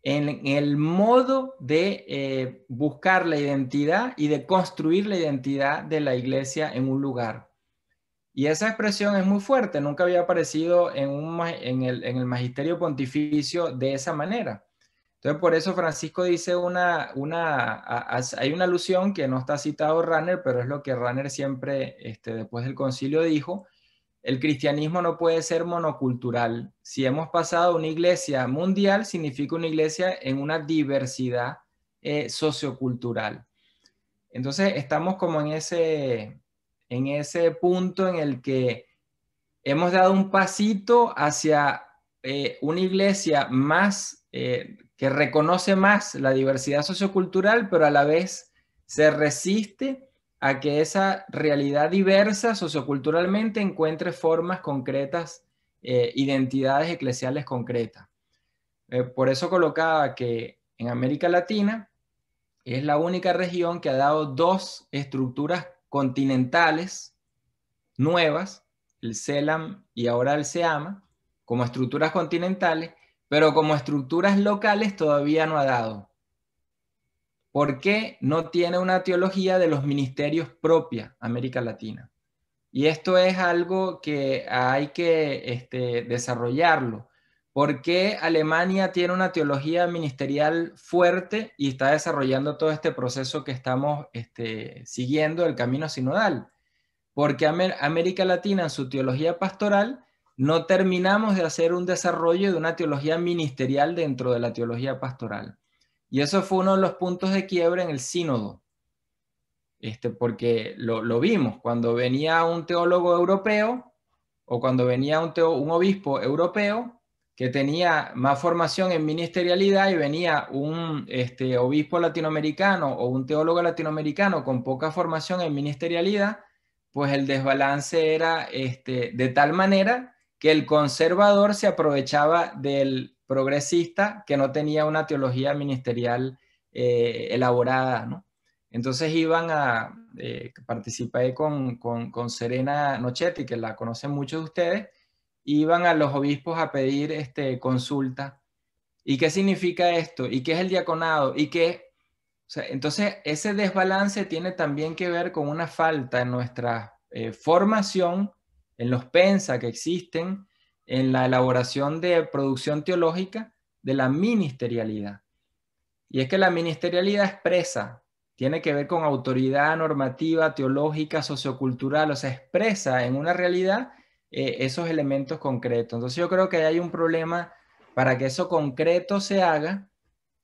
S1: en el modo de buscar la identidad y de construir la identidad de la iglesia en un lugar. Y esa expresión es muy fuerte, nunca había aparecido en el magisterio pontificio de esa manera. Entonces, por eso Francisco dice hay una alusión que no está citado Rahner, pero es lo que Rahner siempre, después del concilio, dijo: el cristianismo no puede ser monocultural. Si hemos pasado a una iglesia mundial, significa una iglesia en una diversidad sociocultural. Entonces, estamos como en ese punto en el que hemos dado un pasito hacia una iglesia más que reconoce más la diversidad sociocultural, pero a la vez se resiste a que esa realidad diversa socioculturalmente encuentre formas concretas, identidades eclesiales concretas. Por eso colocaba que en América Latina es la única región que ha dado dos estructuras continentales nuevas, el CELAM y ahora el SEAMA, como estructuras continentales, pero como estructuras locales todavía no ha dado. ¿Por qué no tiene una teología de los ministerios propia América Latina? Y esto es algo que hay que desarrollarlo. ¿Por qué Alemania tiene una teología ministerial fuerte y está desarrollando todo este proceso que estamos siguiendo, el camino sinodal? Porque América Latina en su teología pastoral no terminamos de hacer un desarrollo de una teología ministerial dentro de la teología pastoral. Y eso fue uno de los puntos de quiebre en el sínodo. Porque lo vimos, cuando venía un teólogo europeo o cuando venía un obispo europeo, que tenía más formación en ministerialidad y venía un obispo latinoamericano o un teólogo latinoamericano con poca formación en ministerialidad, pues el desbalance era de tal manera que el conservador se aprovechaba del progresista que no tenía una teología ministerial elaborada, ¿no? Entonces iban a participar con Serena Nochetti, que la conocen muchos de ustedes, iban a los obispos a pedir consulta. ¿Y qué significa esto? ¿Y qué es el diaconado? ¿Y qué? O sea, entonces, ese desbalance tiene también que ver con una falta en nuestra formación, en los pensa que existen, en la elaboración de producción teológica de la ministerialidad. Y es que la ministerialidad expresa, tiene que ver con autoridad normativa, teológica, sociocultural, o sea, expresa en una realidad esos elementos concretos. Entonces yo creo que hay un problema para que eso concreto se haga.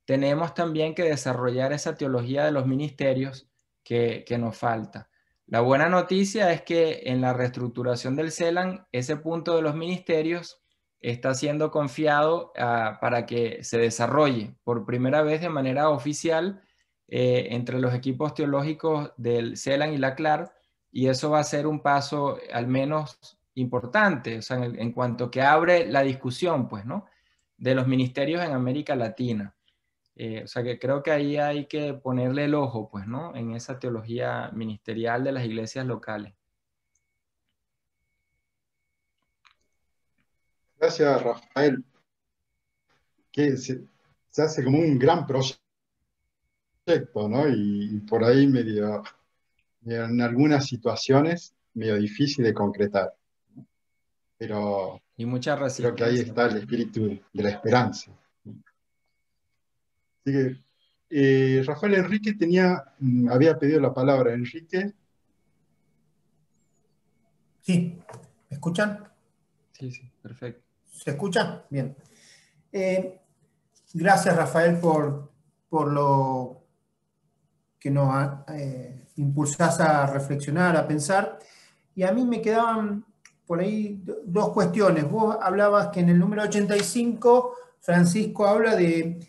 S1: Tenemos también que desarrollar esa teología de los ministerios que nos falta. La buena noticia es que en la reestructuración del CELAN, ese punto de los ministerios está siendo confiado para que se desarrolle por primera vez de manera oficial entre los equipos teológicos del CELAN y la CLAR, y eso va a ser un paso al menos importante, o sea, en cuanto que abre la discusión, pues, ¿no?, de los ministerios en América Latina. O sea, que creo que ahí hay que ponerle el ojo, pues, ¿no?, en esa teología ministerial de las iglesias locales.
S3: Gracias, Rafael. Que se hace como un gran proyecto, ¿no? Y por ahí medio, en algunas situaciones, medio difícil de concretar. Pero
S1: Y mucha
S3: creo que ahí
S1: resistencia.
S3: está el espíritu de la esperanza. Así que Rafael, Enrique había pedido la palabra. Enrique.
S2: Sí, ¿me escuchan?
S1: Sí, sí, perfecto.
S2: ¿Se escucha? Bien. Gracias, Rafael, por lo que nos impulsás a reflexionar, a pensar. Y a mí me quedaban por ahí dos cuestiones. Vos hablabas que en el número 85, Francisco habla de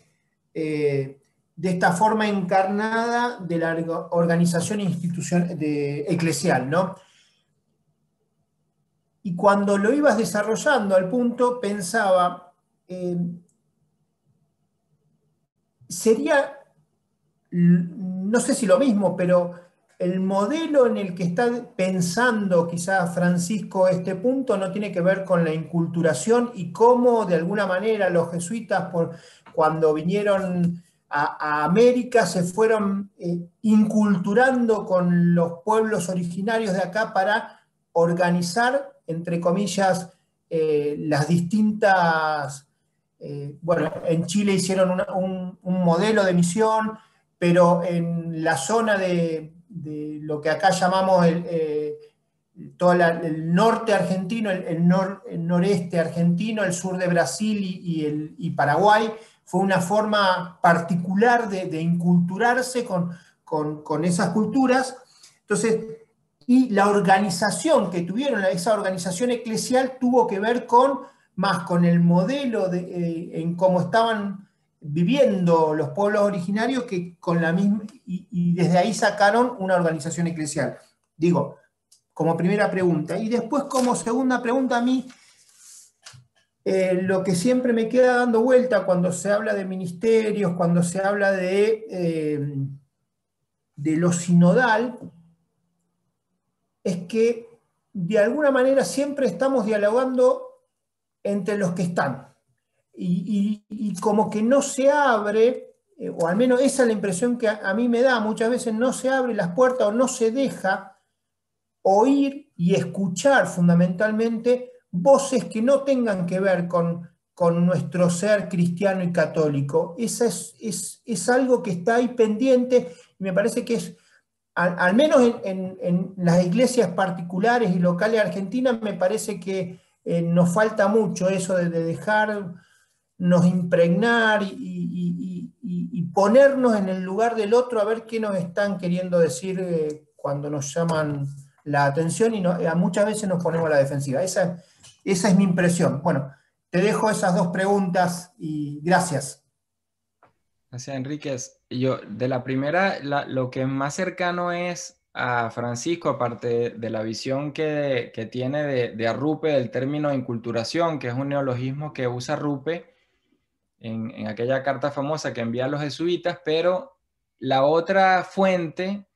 S2: esta forma encarnada de la organización eclesial, ¿no? Y cuando lo ibas desarrollando al punto, pensaba, sería, no sé si lo mismo, pero el modelo en el que está pensando quizás Francisco este punto no tiene que ver con la inculturación y cómo de alguna manera los jesuitas, cuando vinieron a América, se fueron inculturando con los pueblos originarios de acá para organizar, entre comillas, las distintas... bueno, en Chile hicieron un modelo de misión, pero en la zona de lo que acá llamamos todo el norte argentino, el noreste argentino, el sur de Brasil y Paraguay, fue una forma particular de inculturarse con esas culturas. Entonces, y la organización que tuvieron, esa organización eclesial, tuvo que ver más con el modelo en cómo estaban viviendo los pueblos originarios que con la misma, y desde ahí sacaron una organización eclesial. Digo, como primera pregunta. Y después, como segunda pregunta, a mí lo que siempre me queda dando vuelta cuando se habla de ministerios, cuando se habla de lo sinodal, es que de alguna manera siempre estamos dialogando entre los que están. Y como que no se abre, o al menos esa es la impresión que a mí me da, muchas veces no se abre las puertas o no se deja oír y escuchar fundamentalmente voces que no tengan que ver con nuestro ser cristiano y católico. Esa es algo que está ahí pendiente y me parece que es, al menos en las iglesias particulares y locales argentinas, me parece que nos falta mucho eso de dejarnos impregnar y ponernos en el lugar del otro a ver qué nos están queriendo decir cuando nos llaman la atención y muchas veces nos ponemos a la defensiva. Esa es mi impresión. Bueno, te dejo esas dos preguntas y gracias.
S1: Gracias, Enríquez. Yo, de la primera, lo que más cercano es a Francisco, aparte de la visión que tiene de Arrupe, del término inculturación, que es un neologismo que usa Arrupe en aquella carta famosa que envía a los jesuitas, pero la otra fuente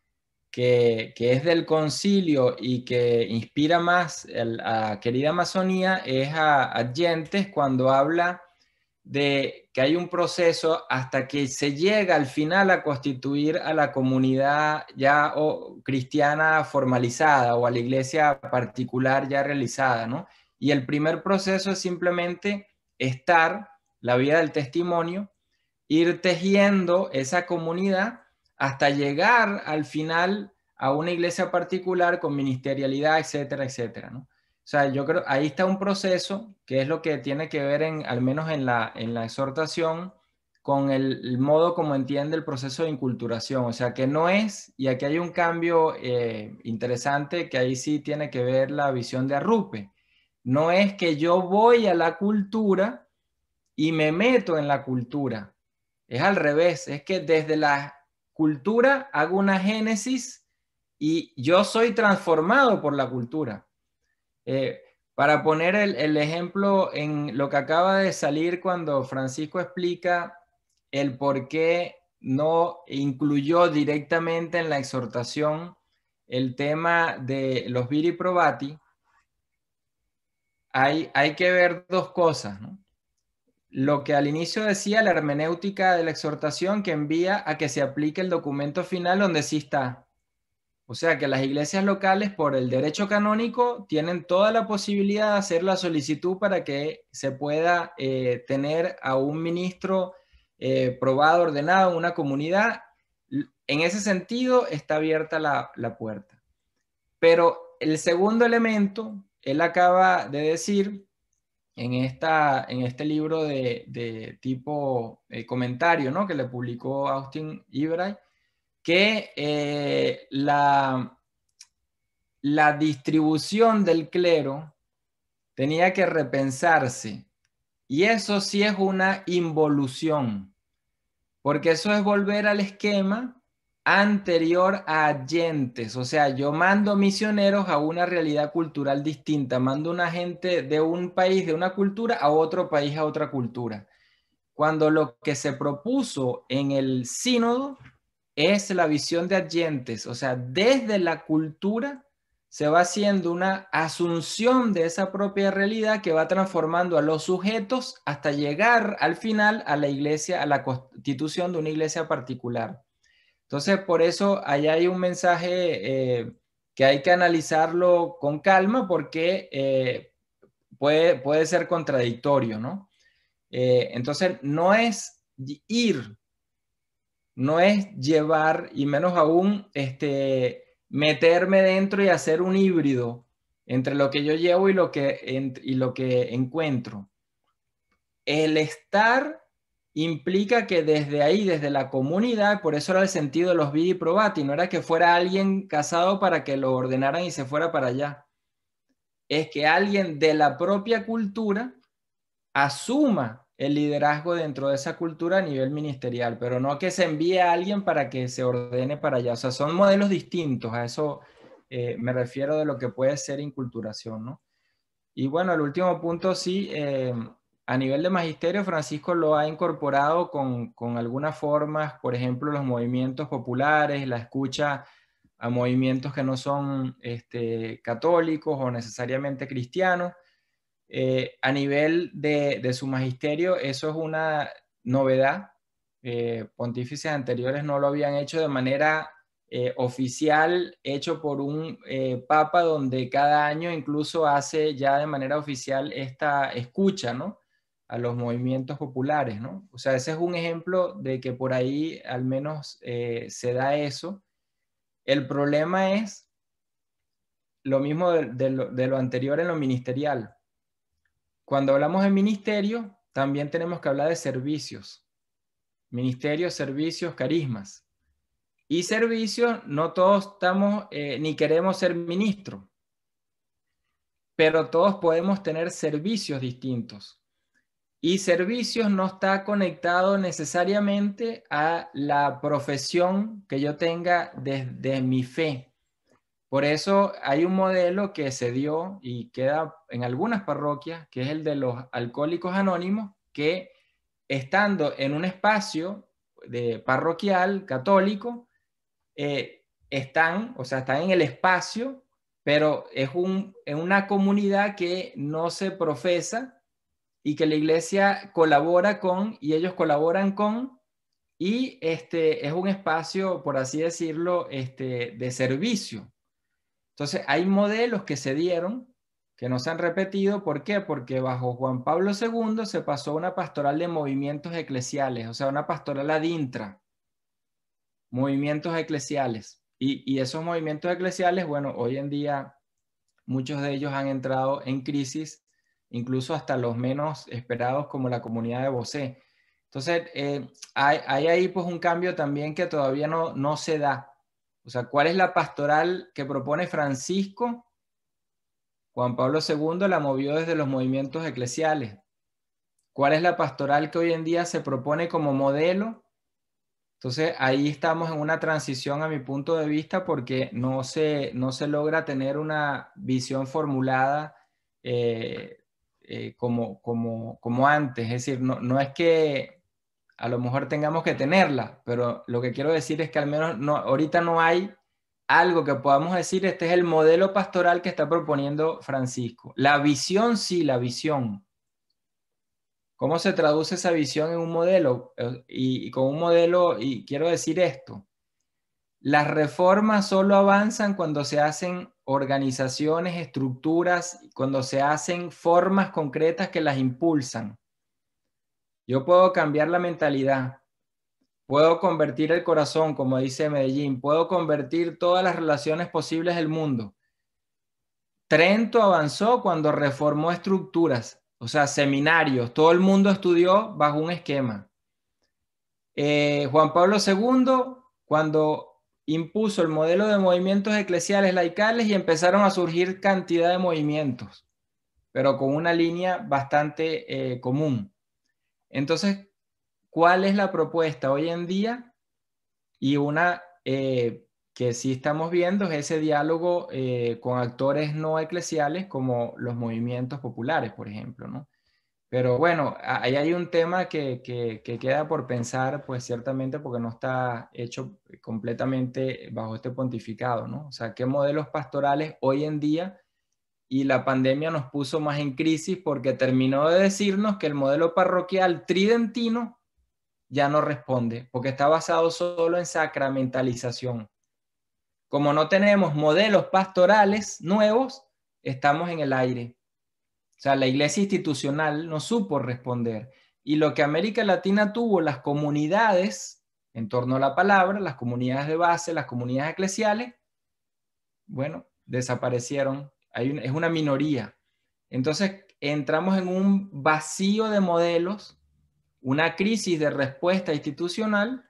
S1: que es del concilio y que inspira más a querida Amazonía es a Gentes cuando habla de que hay un proceso hasta que se llega al final a constituir a la comunidad ya cristiana formalizada o a la iglesia particular ya realizada, ¿no? Y el primer proceso es simplemente estar, la vida del testimonio, ir tejiendo esa comunidad hasta llegar al final a una iglesia particular con ministerialidad, etcétera, etcétera, ¿no? O sea, yo creo, ahí está un proceso que es lo que tiene que ver, al menos en la exhortación, con el modo como entiende el proceso de inculturación. O sea, que no es, y aquí hay un cambio interesante que ahí sí tiene que ver la visión de Arrupe. No es que yo voy a la cultura y me meto en la cultura. Es al revés, es que desde la cultura hago una génesis y yo soy transformado por la cultura. Para poner el ejemplo en lo que acaba de salir cuando Francisco explica el por qué no incluyó directamente en la exhortación el tema de los viri probati, hay que ver dos cosas, ¿no? Lo que al inicio decía la hermenéutica de la exhortación que envía a que se aplique el documento final donde sí está. O sea que las iglesias locales por el derecho canónico tienen toda la posibilidad de hacer la solicitud para que se pueda tener a un ministro probado, ordenado en una comunidad. En ese sentido está abierta la puerta. Pero el segundo elemento, él acaba de decir en este libro de tipo comentario, ¿no? Que le publicó Austin Ibray, que la distribución del clero tenía que repensarse. Y eso sí es una involución, porque eso es volver al esquema anterior a Gentes. O sea, yo mando misioneros a una realidad cultural distinta, mando una gente de un país, de una cultura, a otro país, a otra cultura. Cuando lo que se propuso en el sínodo es la visión de Gentes, o sea, desde la cultura se va haciendo una asunción de esa propia realidad que va transformando a los sujetos hasta llegar al final a la iglesia, a la constitución de una iglesia particular. Entonces, por eso allá hay un mensaje que hay que analizarlo con calma porque puede ser contradictorio, ¿no? Entonces, no es ir, no es llevar, y menos aún meterme dentro y hacer un híbrido entre lo que yo llevo y lo que encuentro. El estar implica que desde ahí, desde la comunidad, por eso era el sentido de los vidi probati, no era que fuera alguien casado para que lo ordenaran y se fuera para allá. Es que alguien de la propia cultura asuma el liderazgo dentro de esa cultura a nivel ministerial, pero no que se envíe a alguien para que se ordene para allá. O sea, son modelos distintos, a eso me refiero de lo que puede ser inculturación, ¿no? Y bueno, el último punto sí, a nivel de magisterio, Francisco lo ha incorporado con algunas formas, por ejemplo, los movimientos populares, la escucha a movimientos que no son católicos o necesariamente cristianos. A nivel de su magisterio, eso es una novedad. Pontífices anteriores no lo habían hecho de manera oficial, hecho por un papa donde cada año incluso hace ya de manera oficial esta escucha, ¿no?, a los movimientos populares, ¿no? O sea, ese es un ejemplo de que por ahí al menos se da eso. El problema es lo mismo de lo anterior en lo ministerial. Cuando hablamos de ministerio, también tenemos que hablar de servicios. Ministerios, servicios, carismas. Y servicios, no todos estamos ni queremos ser ministros, pero todos podemos tener servicios distintos. Y servicios no está conectado necesariamente a la profesión que yo tenga desde mi fe. Por eso hay un modelo que se dio y queda en algunas parroquias, que es el de los alcohólicos anónimos, que estando en un espacio de parroquial católico, están en el espacio, pero es una comunidad que no se profesa y que la iglesia colabora con, y ellos colaboran con, y es un espacio, por así decirlo, de servicio. Entonces, hay modelos que se dieron, que no se han repetido. ¿Por qué? Porque bajo Juan Pablo II se pasó a una pastoral de movimientos eclesiales, o sea, una pastoral ad intra, movimientos eclesiales. Y esos movimientos eclesiales, bueno, hoy en día muchos de ellos han entrado en crisis, incluso hasta los menos esperados como la comunidad de Bosé. Entonces, hay ahí pues un cambio también que todavía no se da. O sea, ¿cuál es la pastoral que propone Francisco? Juan Pablo II la movió desde los movimientos eclesiales. ¿Cuál es la pastoral que hoy en día se propone como modelo? Entonces, ahí estamos en una transición a mi punto de vista porque no se logra tener una visión formulada como antes. Es decir, no es que a lo mejor tengamos que tenerla, pero lo que quiero decir es que al menos ahorita no hay algo que podamos decir, este es el modelo pastoral que está proponiendo Francisco. La visión, sí, la visión. ¿Cómo se traduce esa visión en un modelo? Y con un modelo, y quiero decir esto, las reformas solo avanzan cuando se hacen organizaciones, estructuras, cuando se hacen formas concretas que las impulsan. Yo puedo cambiar la mentalidad, puedo convertir el corazón, como dice Medellín, puedo convertir todas las relaciones posibles del mundo. Trento avanzó cuando reformó estructuras, o sea, seminarios. Todo el mundo estudió bajo un esquema. Juan Pablo II, cuando impuso el modelo de movimientos eclesiales laicales y empezaron a surgir cantidad de movimientos, pero con una línea bastante común. Entonces, ¿cuál es la propuesta hoy en día? Y una que sí estamos viendo es ese diálogo con actores no eclesiales como los movimientos populares, por ejemplo, ¿no? Pero bueno, ahí hay un tema que queda por pensar, pues ciertamente porque no está hecho completamente bajo este pontificado, ¿no? O sea, ¿qué modelos pastorales hoy en día? Y la pandemia nos puso más en crisis porque terminó de decirnos que el modelo parroquial tridentino ya no responde, porque está basado solo en sacramentalización. Como no tenemos modelos pastorales nuevos, estamos en el aire. O sea, la iglesia institucional no supo responder. Y lo que América Latina tuvo, las comunidades en torno a la palabra, las comunidades de base, las comunidades eclesiales, bueno, desaparecieron. Es una minoría. Entonces, entramos en un vacío de modelos, una crisis de respuesta institucional.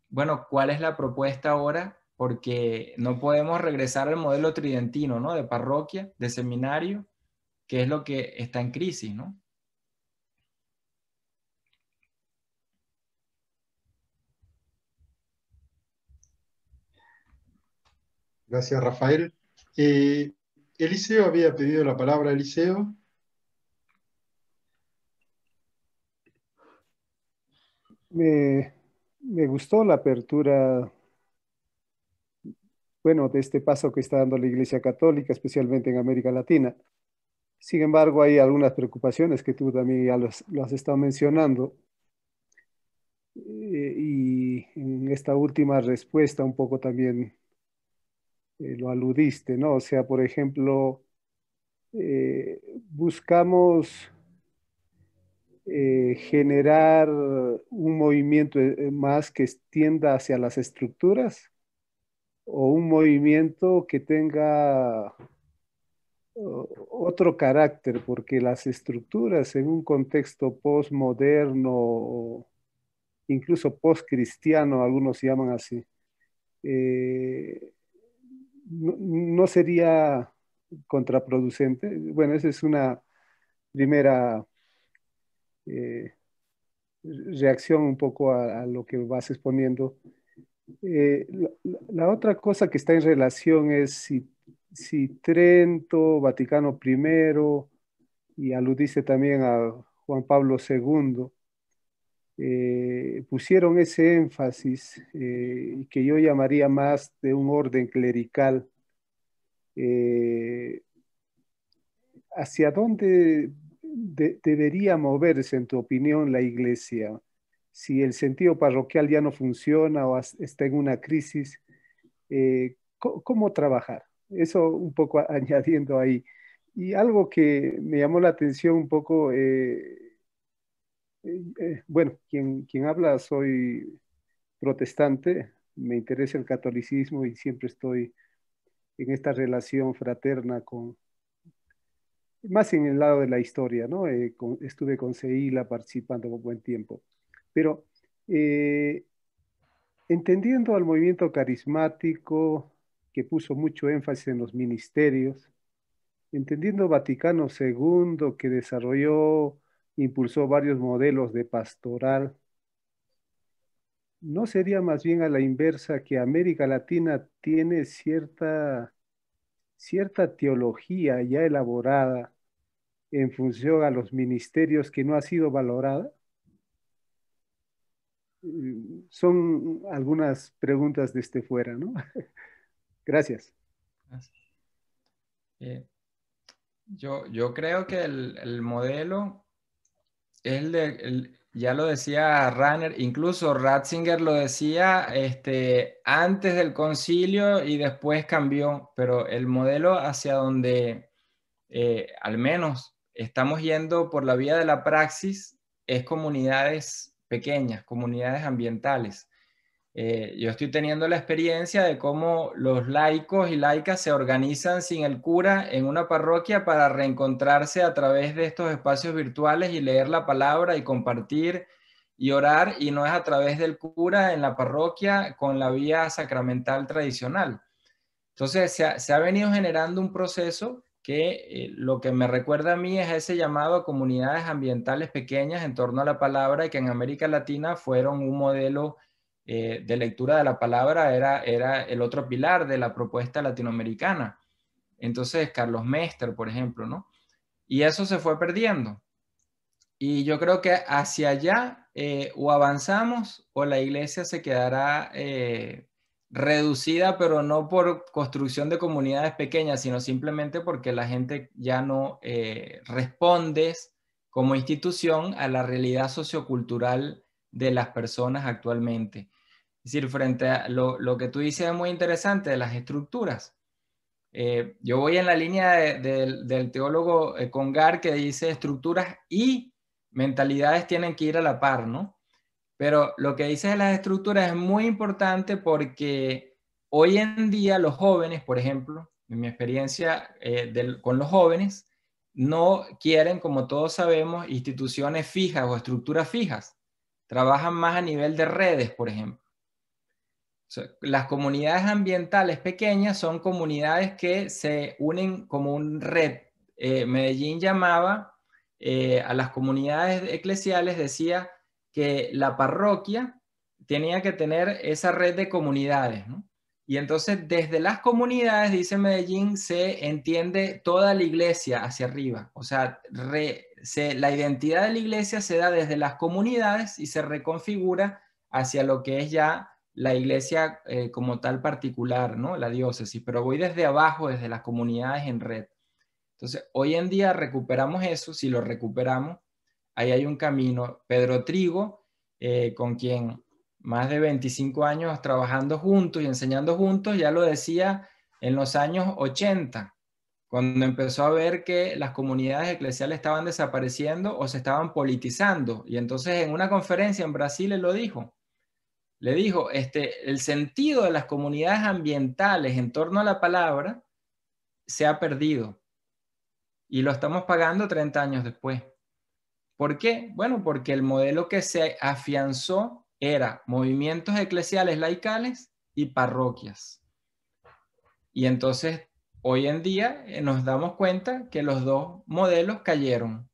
S1: Bueno, ¿cuál es la propuesta ahora? Porque no podemos regresar al modelo tridentino, ¿no? De parroquia, de seminario, que es lo que está en crisis, ¿no?
S3: Gracias, Rafael. Eliseo había pedido la palabra, Eliseo.
S5: Me gustó la apertura, bueno, de este paso que está dando la Iglesia Católica, especialmente en América Latina. Sin embargo, hay algunas preocupaciones que tú también ya lo has estado mencionando. Y en esta última respuesta un poco también lo aludiste, ¿no? O sea, por ejemplo, buscamos generar un movimiento más que tienda hacia las estructuras o un movimiento que tenga otro carácter, porque las estructuras en un contexto postmoderno o incluso postcristiano, algunos llaman así, eh, no sería contraproducente. Bueno, esa es una primera reacción un poco a lo que vas exponiendo. La otra cosa que está en relación es si Trento, Vaticano I, y aludiste también a Juan Pablo II, pusieron ese énfasis que yo llamaría más de un orden clerical. ¿Hacia dónde debería moverse, en tu opinión, la iglesia? Si el sentido parroquial ya no funciona o está en una crisis, ¿cómo trabajar? Eso un poco añadiendo ahí. Y algo que me llamó la atención un poco, bueno, quien habla soy protestante, me interesa el catolicismo y siempre estoy en esta relación fraterna más en el lado de la historia, ¿no? Estuve con Seila participando por buen tiempo. Pero eh, entendiendo al movimiento carismático que puso mucho énfasis en los ministerios, entendiendo Vaticano II que desarrolló, impulsó varios modelos de pastoral, ¿no sería más bien a la inversa que América Latina tiene cierta teología ya elaborada en función a los ministerios que no ha sido valorada? Son algunas preguntas desde fuera, ¿no? Gracias.
S1: Yo creo que el modelo es ya lo decía Rahner, incluso Ratzinger lo decía antes del concilio y después cambió, pero el modelo hacia donde al menos estamos yendo por la vía de la praxis es comunidades pequeñas, comunidades ambientales. Yo estoy teniendo la experiencia de cómo los laicos y laicas se organizan sin el cura en una parroquia para reencontrarse a través de estos espacios virtuales y leer la palabra y compartir y orar, y no es a través del cura en la parroquia con la vía sacramental tradicional. Entonces se ha venido generando un proceso que lo que me recuerda a mí es ese llamado a comunidades ambientales pequeñas en torno a la palabra, y que en América Latina fueron un modelo de lectura de la palabra, era el otro pilar de la propuesta latinoamericana. Entonces, Carlos Mester, por ejemplo, ¿no? Y eso se fue perdiendo. Y yo creo que hacia allá o avanzamos o la iglesia se quedará reducida, pero no por construcción de comunidades pequeñas, sino simplemente porque la gente ya no responde como institución a la realidad sociocultural de las personas actualmente. Es decir, frente a lo que tú dices es muy interesante de las estructuras. Yo voy en la línea del teólogo Congar, que dice estructuras y mentalidades tienen que ir a la par, ¿no? Pero lo que dice de las estructuras es muy importante porque hoy en día los jóvenes, por ejemplo, en mi experiencia con los jóvenes, no quieren, como todos sabemos, instituciones fijas o estructuras fijas. Trabajan más a nivel de redes, por ejemplo. Las comunidades ambientales pequeñas son comunidades que se unen como un red. Medellín llamaba a las comunidades eclesiales, decía que la parroquia tenía que tener esa red de comunidades, ¿no? Y entonces desde las comunidades, dice Medellín, se entiende toda la iglesia hacia arriba. O sea, la identidad de la iglesia se da desde las comunidades y se reconfigura hacia lo que es ya la iglesia como tal particular, ¿no? La diócesis, pero voy desde abajo, desde las comunidades en red. Entonces, hoy en día recuperamos eso, si lo recuperamos, ahí hay un camino. Pedro Trigo, con quien más de 25 años trabajando juntos y enseñando juntos, ya lo decía en los años 80, cuando empezó a ver que las comunidades eclesiales estaban desapareciendo o se estaban politizando. Y entonces en una conferencia en Brasil él lo dijo. Le dijo, el sentido de las comunidades ambientales en torno a la palabra se ha perdido y lo estamos pagando 30 años después. ¿Por qué? Bueno, porque el modelo que se afianzó era movimientos eclesiales laicales y parroquias. Y entonces, hoy en día nos damos cuenta que los dos modelos cayeron.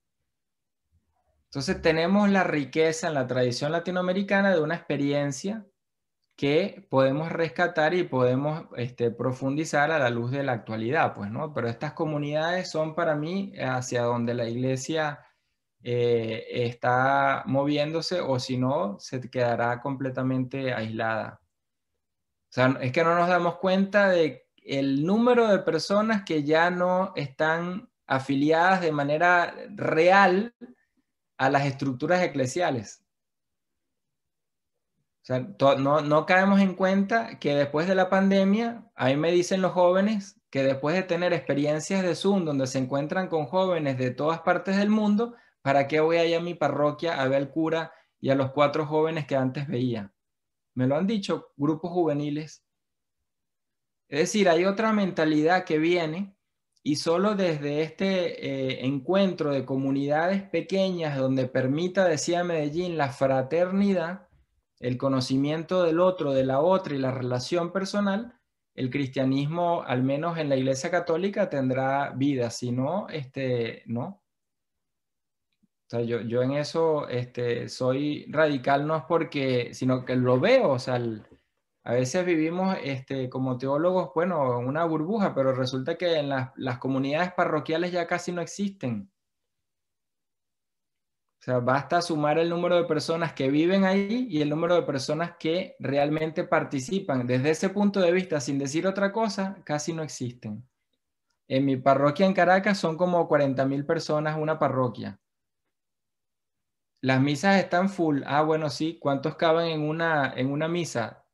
S1: Entonces tenemos la riqueza en la tradición latinoamericana de una experiencia que podemos rescatar y podemos profundizar a la luz de la actualidad, pues, ¿no? Pero estas comunidades son para mí hacia donde la iglesia está moviéndose, o si no, se quedará completamente aislada. O sea, es que no nos damos cuenta de el número de personas que ya no están afiliadas de manera real a las estructuras eclesiales. O sea, no caemos en cuenta que después de la pandemia, ahí me dicen los jóvenes que después de tener experiencias de Zoom donde se encuentran con jóvenes de todas partes del mundo, ¿para qué voy allá a mi parroquia a ver al cura y a los 4 jóvenes que antes veía? Me lo han dicho grupos juveniles. Es decir, hay otra mentalidad que viene, y solo desde este encuentro de comunidades pequeñas donde permita, decía Medellín, la fraternidad, el conocimiento del otro, de la otra y la relación personal, el cristianismo, al menos en la Iglesia Católica, tendrá vida. Si no, no. O sea, yo en eso soy radical, no es porque, sino que lo veo. O sea, a veces vivimos como teólogos, bueno, en una burbuja, pero resulta que en las comunidades parroquiales ya casi no existen. O sea, basta sumar el número de personas que viven ahí y el número de personas que realmente participan. Desde ese punto de vista, sin decir otra cosa, casi no existen. En mi parroquia en Caracas son como 40.000 personas una parroquia. Las misas están full. Ah, bueno, sí. ¿Cuántos caben en una misa?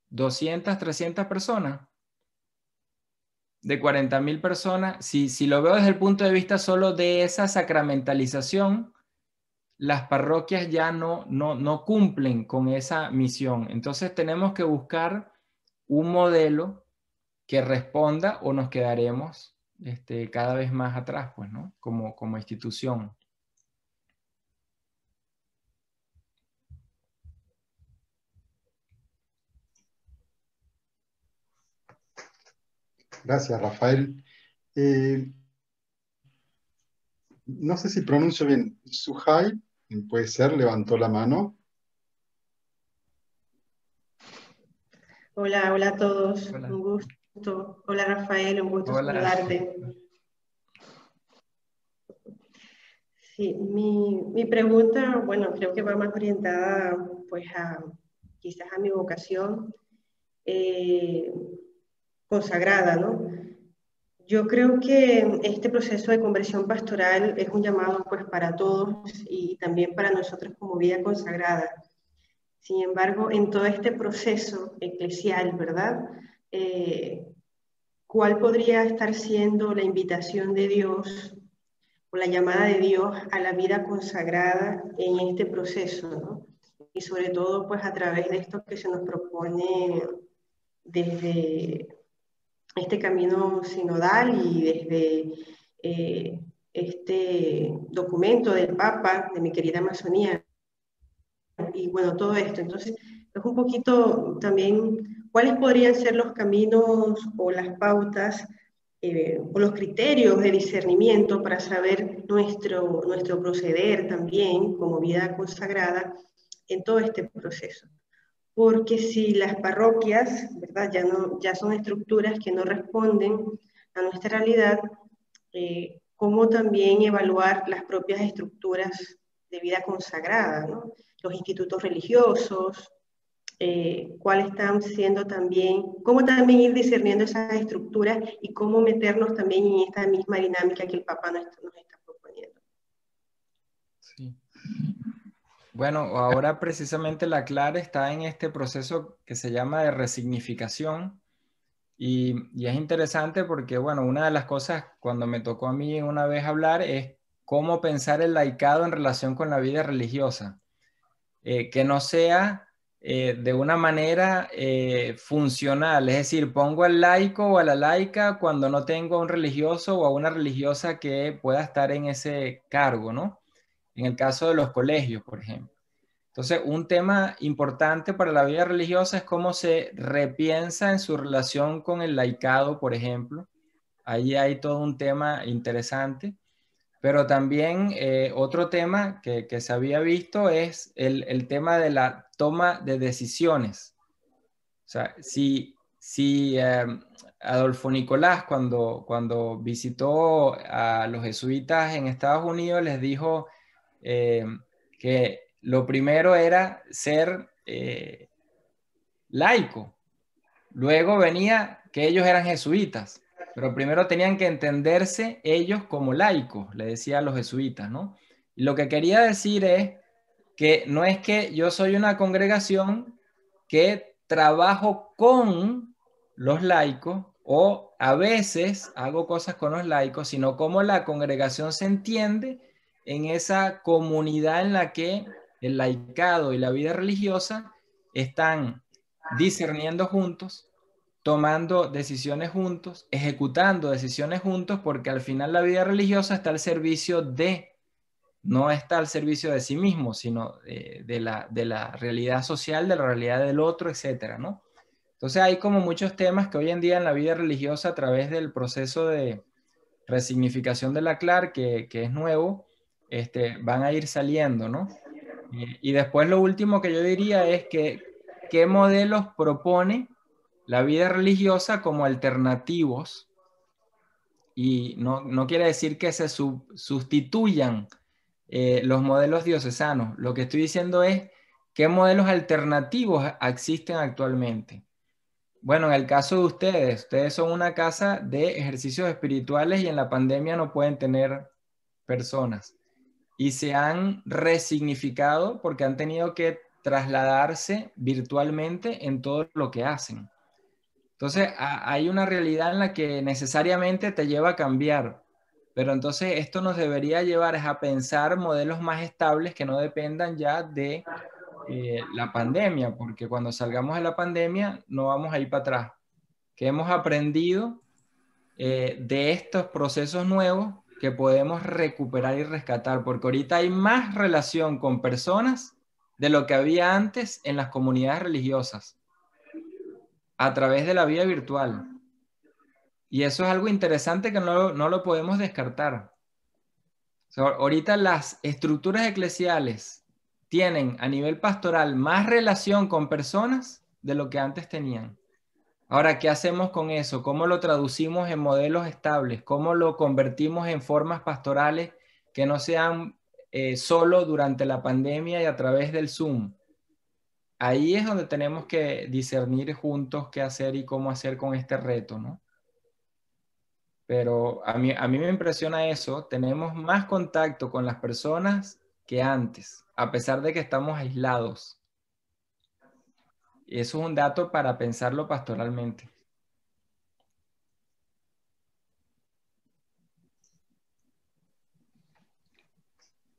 S1: 200, 300 personas. De 40.000 personas. Si lo veo desde el punto de vista solo de esa sacramentalización, las parroquias ya no cumplen con esa misión. Entonces tenemos que buscar un modelo que responda, o nos quedaremos cada vez más atrás, pues, ¿no? Como institución.
S3: Gracias, Rafael. No sé si pronuncio bien. Suhai, puede ser, levantó la mano.
S6: Hola, hola a todos.
S1: Hola.
S6: Un gusto. Hola, Rafael, un gusto
S1: Hola.
S6: saludarte. Sí, mi pregunta, bueno, creo que va más orientada pues quizás a mi vocación consagrada, ¿no? Yo creo que este proceso de conversión pastoral es un llamado pues para todos y también para nosotros como vida consagrada. Sin embargo, en todo este proceso eclesial, ¿verdad? ¿Cuál podría estar siendo la invitación de Dios o la llamada de Dios a la vida consagrada en este proceso, ¿no? Y sobre todo, pues a través de esto que se nos propone desde este camino sinodal y desde este documento del Papa, de mi querida Amazonía, y bueno, todo esto. Entonces, es un poquito también, ¿cuáles podrían ser los caminos o las pautas o los criterios de discernimiento para saber nuestro proceder también como vida consagrada en todo este proceso? Porque si las parroquias, ¿verdad?, ya son estructuras que no responden a nuestra realidad, ¿cómo también evaluar las propias estructuras de vida consagrada, ¿no? Los institutos religiosos, cuáles están siendo también, cómo también ir discerniendo esas estructuras y cómo meternos también en esta misma dinámica que el Papa nos está proponiendo.
S1: Sí. Bueno, ahora precisamente la clave está en este proceso que se llama de resignificación, y es interesante porque, bueno, una de las cosas cuando me tocó a mí una vez hablar es cómo pensar el laicado en relación con la vida religiosa. Que no sea de una manera funcional, es decir, pongo al laico o a la laica cuando no tengo a un religioso o a una religiosa que pueda estar en ese cargo, ¿no? En el caso de los colegios, por ejemplo. Entonces, un tema importante para la vida religiosa es cómo se repiensa en su relación con el laicado, por ejemplo. Ahí hay todo un tema interesante. Pero también otro tema que se había visto es el tema de la toma de decisiones. O sea, si Adolfo Nicolás, cuando visitó a los jesuitas en Estados Unidos, les dijo que lo primero era ser laico. Luego venía que ellos eran jesuitas, pero primero tenían que entenderse ellos como laicos, le decía a los jesuitas, ¿no? Y lo que quería decir es que no es que yo soy una congregación que trabajo con los laicos o a veces hago cosas con los laicos, sino cómo la congregación se entiende en esa comunidad en la que el laicado y la vida religiosa están discerniendo juntos, tomando decisiones juntos, ejecutando decisiones juntos, porque al final la vida religiosa está al servicio de, no está al servicio de sí mismo, sino de la realidad social, de la realidad del otro, etcétera, ¿no? Entonces hay como muchos temas que hoy en día en la vida religiosa, a través del proceso de resignificación de la CLAR, que es nuevo, van a ir saliendo, ¿no? Y después lo último que yo diría es que qué modelos propone la vida religiosa como alternativos, y no quiere decir que se sustituyan los modelos diocesanos. Lo que estoy diciendo es qué modelos alternativos existen actualmente. Bueno, en el caso de ustedes son una casa de ejercicios espirituales y en la pandemia no pueden tener personas. Y se han resignificado porque han tenido que trasladarse virtualmente en todo lo que hacen. Entonces, hay una realidad en la que necesariamente te lleva a cambiar, pero entonces esto nos debería llevar a pensar modelos más estables que no dependan ya de la pandemia, porque cuando salgamos de la pandemia no vamos a ir para atrás. ¿Qué hemos aprendido de estos procesos nuevos que podemos recuperar y rescatar? Porque ahorita hay más relación con personas de lo que había antes en las comunidades religiosas, a través de la vía virtual. Y eso es algo interesante que no lo podemos descartar. O sea, ahorita las estructuras eclesiales tienen a nivel pastoral más relación con personas de lo que antes tenían. Ahora, ¿qué hacemos con eso? ¿Cómo lo traducimos en modelos estables? ¿Cómo lo convertimos en formas pastorales que no sean solo durante la pandemia y a través del Zoom? Ahí es donde tenemos que discernir juntos qué hacer y cómo hacer con este reto, ¿no? Pero a mí me impresiona eso. Tenemos más contacto con las personas que antes, a pesar de que estamos aislados. Y eso es un dato para pensarlo pastoralmente.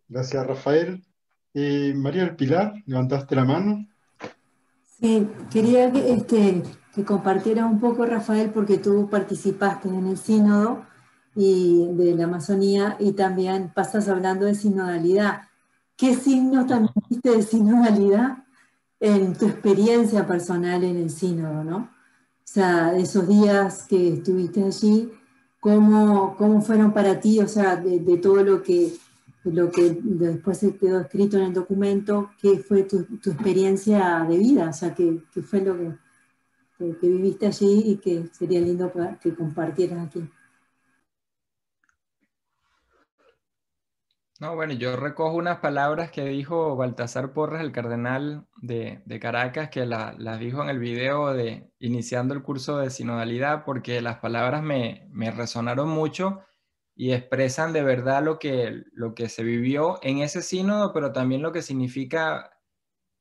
S3: Gracias, Rafael. María del Pilar, levantaste la mano.
S4: Sí, quería que compartieras un poco, Rafael, porque tú participaste en el sínodo y de la Amazonía y también pasas hablando de sinodalidad. ¿Qué signos también viste de sinodalidad en tu experiencia personal en el sínodo, no? O sea, esos días que estuviste allí, ¿cómo fueron para ti? O sea, de todo lo que después se quedó escrito en el documento, ¿qué fue tu experiencia de vida? O sea, ¿qué fue lo que viviste allí y que sería lindo que compartieras aquí?
S1: No, bueno, yo recojo unas palabras que dijo Baltasar Porras, el cardenal de Caracas, que las dijo en el video de iniciando el curso de sinodalidad, porque las palabras me resonaron mucho y expresan de verdad lo que se vivió en ese sínodo, pero también lo que significa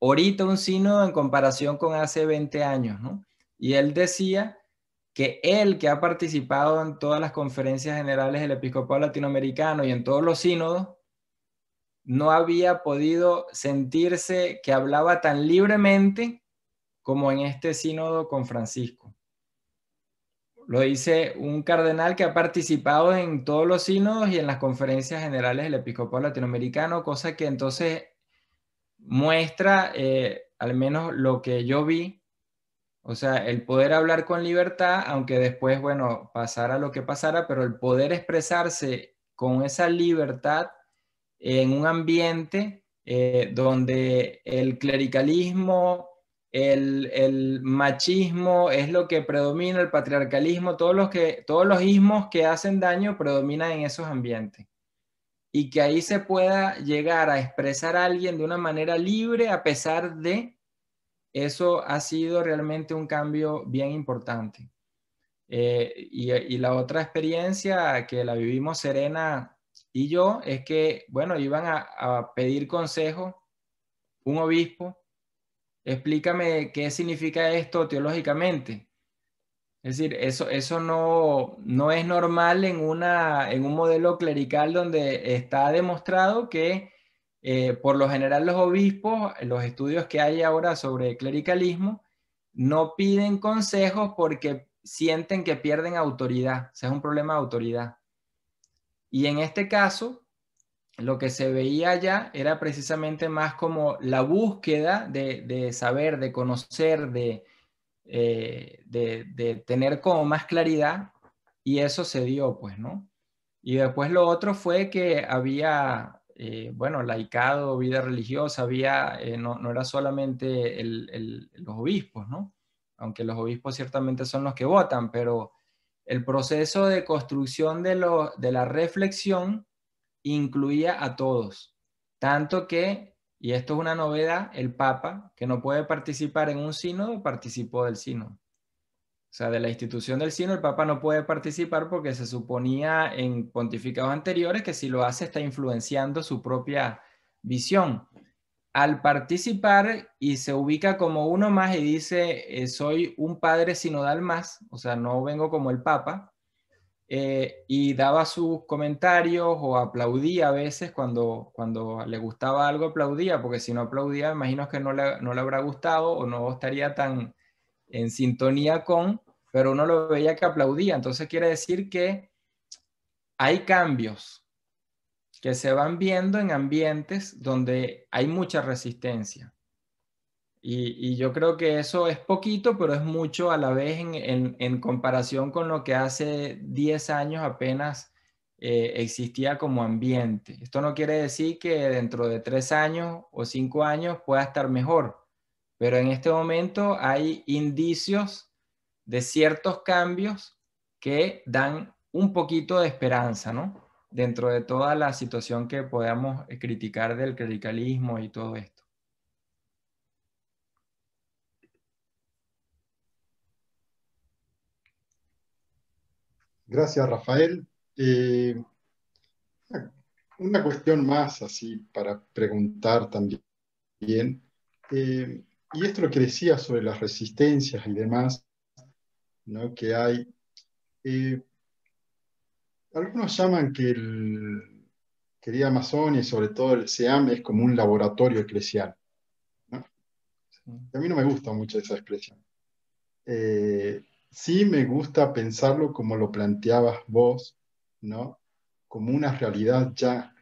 S1: ahorita un sínodo en comparación con hace 20 años, ¿no? Y él decía que él, que ha participado en todas las conferencias generales del episcopado latinoamericano y en todos los sínodos, no había podido sentirse que hablaba tan libremente como en este sínodo con Francisco. Lo dice un cardenal que ha participado en todos los sínodos y en las conferencias generales del episcopado latinoamericano, cosa que entonces muestra, al menos lo que yo vi, o sea, el poder hablar con libertad, aunque después, bueno, pasara lo que pasara, pero el poder expresarse con esa libertad en un ambiente donde el clericalismo, el machismo es lo que predomina, el patriarcalismo, todos los ismos que hacen daño predominan en esos ambientes. Y que ahí se pueda llegar a expresar a alguien de una manera libre a pesar de eso, ha sido realmente un cambio bien importante. Y la otra experiencia que la vivimos Serena y yo es que, bueno, iban a pedir consejo un obispo, explícame qué significa esto teológicamente. Es decir, eso no es normal en un modelo clerical donde está demostrado que por lo general los obispos, los estudios que hay ahora sobre clericalismo, no piden consejos porque sienten que pierden autoridad. O sea, es un problema de autoridad. Y en este caso, lo que se veía allá era precisamente más como la búsqueda de saber, de conocer, de tener como más claridad, y eso se dio, pues, ¿no? Y después lo otro fue que había, bueno, laicado, vida religiosa, había, no era solamente los obispos, ¿no? Aunque los obispos ciertamente son los que votan, pero el proceso de construcción de la reflexión incluía a todos, tanto que, y esto es una novedad, el Papa, que no puede participar en un sínodo, participó del sínodo. O sea, de la institución del sínodo, el Papa no puede participar porque se suponía en pontificados anteriores que si lo hace está influenciando su propia visión. Al participar y se ubica como uno más y dice, soy un padre sinodal más, o sea, no vengo como el Papa, y daba sus comentarios o aplaudía a veces cuando le gustaba algo, aplaudía, porque si no aplaudía, imagino que no le habrá gustado o no estaría tan en sintonía con, pero uno lo veía que aplaudía. Entonces quiere decir que hay cambios que se van viendo en ambientes donde hay mucha resistencia. Y yo creo que eso es poquito, pero es mucho a la vez en comparación con lo que hace 10 años apenas existía como ambiente. Esto no quiere decir que dentro de 3 años o 5 años pueda estar mejor, pero en este momento hay indicios de ciertos cambios que dan un poquito de esperanza, ¿no? Dentro de toda la situación que podamos criticar del clericalismo y todo esto.
S3: Gracias, Rafael. Una cuestión más así para preguntar también. Y esto lo que decía sobre las resistencias y demás, ¿no? Que hay. Algunos llaman que querida Amazonia y sobre todo el SEAM es como un laboratorio eclesial, ¿no? A mí no me gusta mucho esa expresión. Sí me gusta pensarlo como lo planteabas vos, ¿no? Como una realidad ya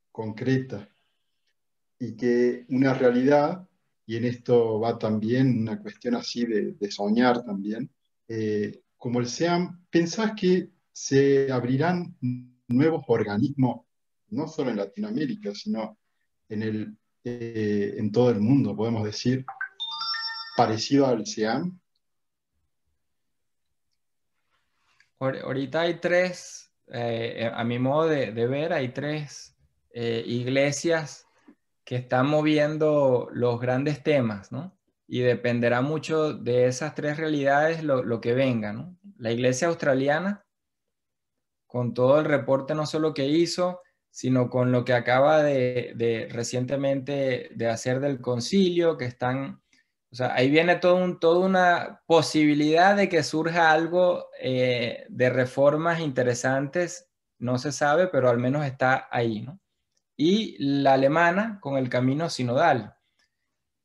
S3: concreta y que una realidad, y en esto va también una cuestión así de soñar también, como el SEAM, ¿pensás que se abrirán nuevos organismos, no solo en Latinoamérica, sino en todo el mundo, podemos decir, parecido al SEAM?
S1: Ahorita hay tres, a mi modo de ver, hay tres iglesias que están moviendo los grandes temas, ¿no? Y dependerá mucho de esas tres realidades lo que venga, ¿no? La iglesia australiana, con todo el reporte no solo que hizo, sino con lo que acaba recientemente de hacer del concilio, que están, o sea, ahí viene toda una posibilidad de que surja algo de reformas interesantes, no se sabe, pero al menos está ahí, ¿no? Y la alemana con el camino sinodal,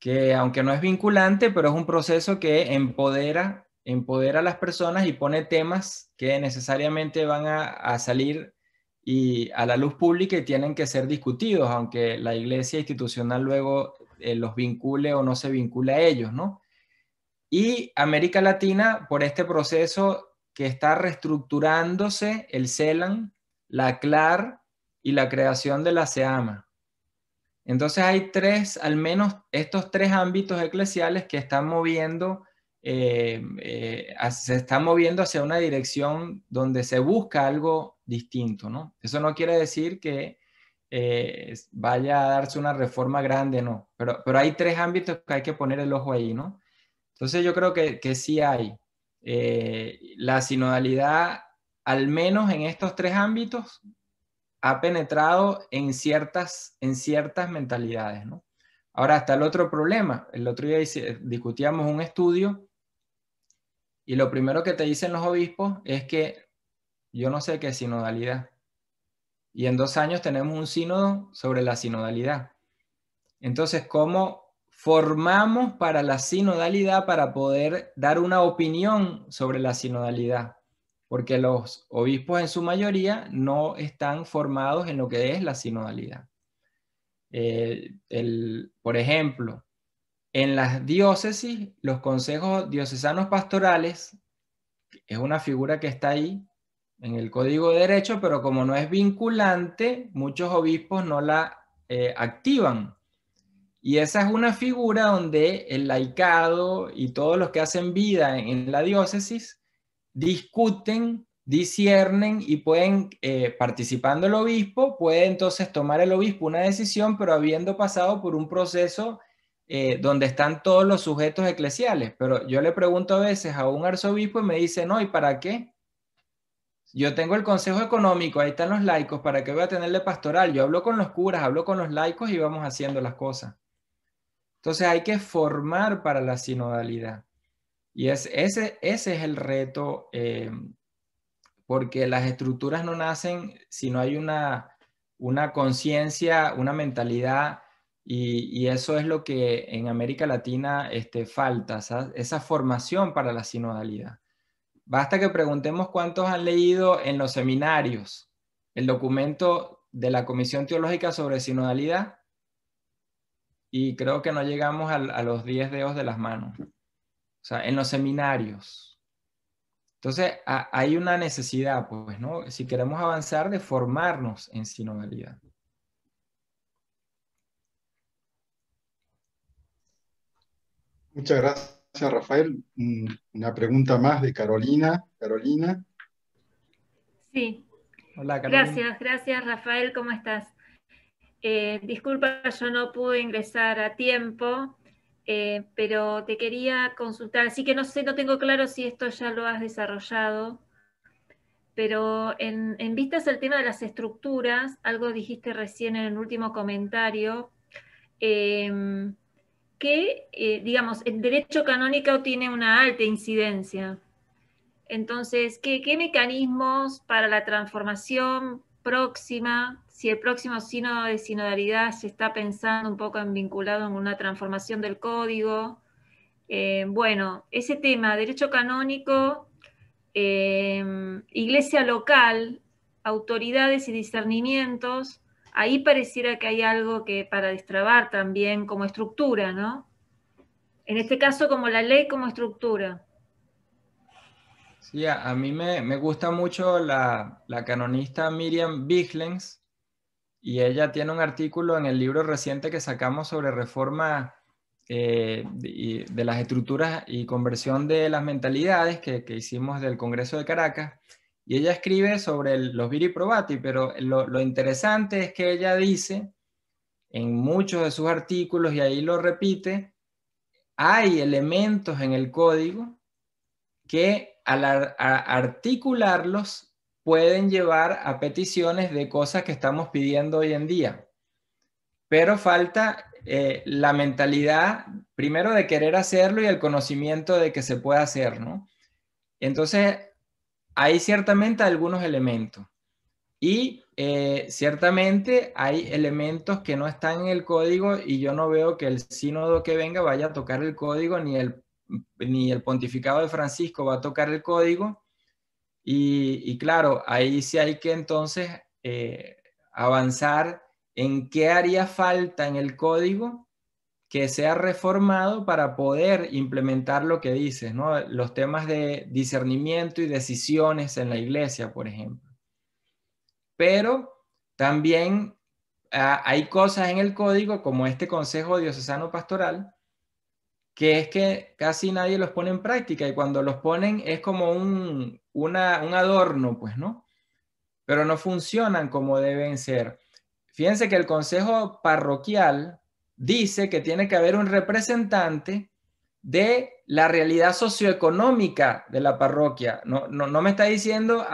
S1: que aunque no es vinculante, pero es un proceso que empodera a las personas y pone temas que necesariamente van a salir y a la luz pública y tienen que ser discutidos, aunque la iglesia institucional luego los vincule o no se vincule a ellos, ¿no? Y América Latina, por este proceso que está reestructurándose, el CELAN, la CLAR y la creación de la SEAMA. Entonces hay tres, al menos estos tres ámbitos eclesiales que están moviendo, se están moviendo hacia una dirección donde se busca algo distinto, ¿no? Eso no quiere decir que vaya a darse una reforma grande, no, pero hay tres ámbitos que hay que poner el ojo ahí, ¿no? Entonces yo creo que sí hay. La sinodalidad, al menos en estos tres ámbitos, ha penetrado en ciertas mentalidades, ¿no? Ahora está el otro problema. El otro día discutíamos un estudio y lo primero que te dicen los obispos es que yo no sé qué es sinodalidad. Y en 2 años tenemos un sínodo sobre la sinodalidad. Entonces, ¿cómo formamos para la sinodalidad para poder dar una opinión sobre la sinodalidad? Porque los obispos en su mayoría no están formados en lo que es la sinodalidad. Por ejemplo, en las diócesis, los consejos diocesanos pastorales es una figura que está ahí en el Código de Derecho, pero como no es vinculante, muchos obispos no la activan. Y esa es una figura donde el laicado y todos los que hacen vida en la diócesis discuten, disciernen y pueden, participando el obispo, puede entonces tomar el obispo una decisión, pero habiendo pasado por un proceso donde están todos los sujetos eclesiales. Pero yo le pregunto a veces a un arzobispo y me dice, no, ¿y para qué? Yo tengo el consejo económico, ahí están los laicos, ¿para qué voy a tenerle pastoral? Yo hablo con los curas, hablo con los laicos y vamos haciendo las cosas. Entonces hay que formar para la sinodalidad. Y ese es el reto, porque las estructuras no nacen si no hay una conciencia, una mentalidad, y eso es lo que en América Latina falta, esa formación para la sinodalidad. Basta que preguntemos cuántos han leído en los seminarios el documento de la Comisión Teológica sobre Sinodalidad, y creo que no llegamos a los 10 dedos de las manos. O sea, en los seminarios. Entonces, hay una necesidad, pues, ¿no? Si queremos avanzar, de formarnos en sinodalidad.
S3: Muchas gracias, Rafael. Una pregunta más de Carolina. Carolina.
S7: Sí.
S1: Hola, Carolina.
S7: Gracias, Rafael, ¿cómo estás? Disculpa, yo no pude ingresar a tiempo, pero te quería consultar, así que no sé, no tengo claro si esto ya lo has desarrollado, pero en vistas al tema de las estructuras, algo dijiste recién en el último comentario, que, digamos, el derecho canónico tiene una alta incidencia. Entonces, ¿qué mecanismos para la transformación próxima, si el próximo sínodo de sinodalidad se está pensando un poco vinculado en una transformación del código? Bueno, ese tema, derecho canónico, iglesia local, autoridades y discernimientos, ahí pareciera que hay algo que para destrabar también como estructura, ¿no? En este caso como la ley como estructura.
S1: Sí, a mí me gusta mucho la canonista Miriam Viglens, y ella tiene un artículo en el libro reciente que sacamos sobre reforma de las estructuras y conversión de las mentalidades que hicimos del Congreso de Caracas, y ella escribe sobre los viri probati, pero lo interesante es que ella dice en muchos de sus artículos, y ahí lo repite, hay elementos en el código que al articularlos pueden llevar a peticiones de cosas que estamos pidiendo hoy en día. Pero falta la mentalidad, primero, de querer hacerlo y el conocimiento de que se puede hacer, ¿no? Entonces, hay ciertamente algunos elementos. Y ciertamente hay elementos que no están en el código, y yo no veo que el sínodo que venga vaya a tocar el código, ni el pontificado de Francisco va a tocar el código. Y claro, ahí sí hay que entonces avanzar en qué haría falta en el código que sea reformado para poder implementar lo que dices, ¿no? Los temas de discernimiento y decisiones en la iglesia, por ejemplo. pero también hay cosas en el código, como este Consejo Diocesano Pastoral, que es que casi nadie los pone en práctica, y cuando los ponen es como un adorno, pues, ¿no? Pero no funcionan como deben ser. Fíjense que el consejo parroquial dice que tiene que haber un representante de la realidad socioeconómica de la parroquia. No me está diciendo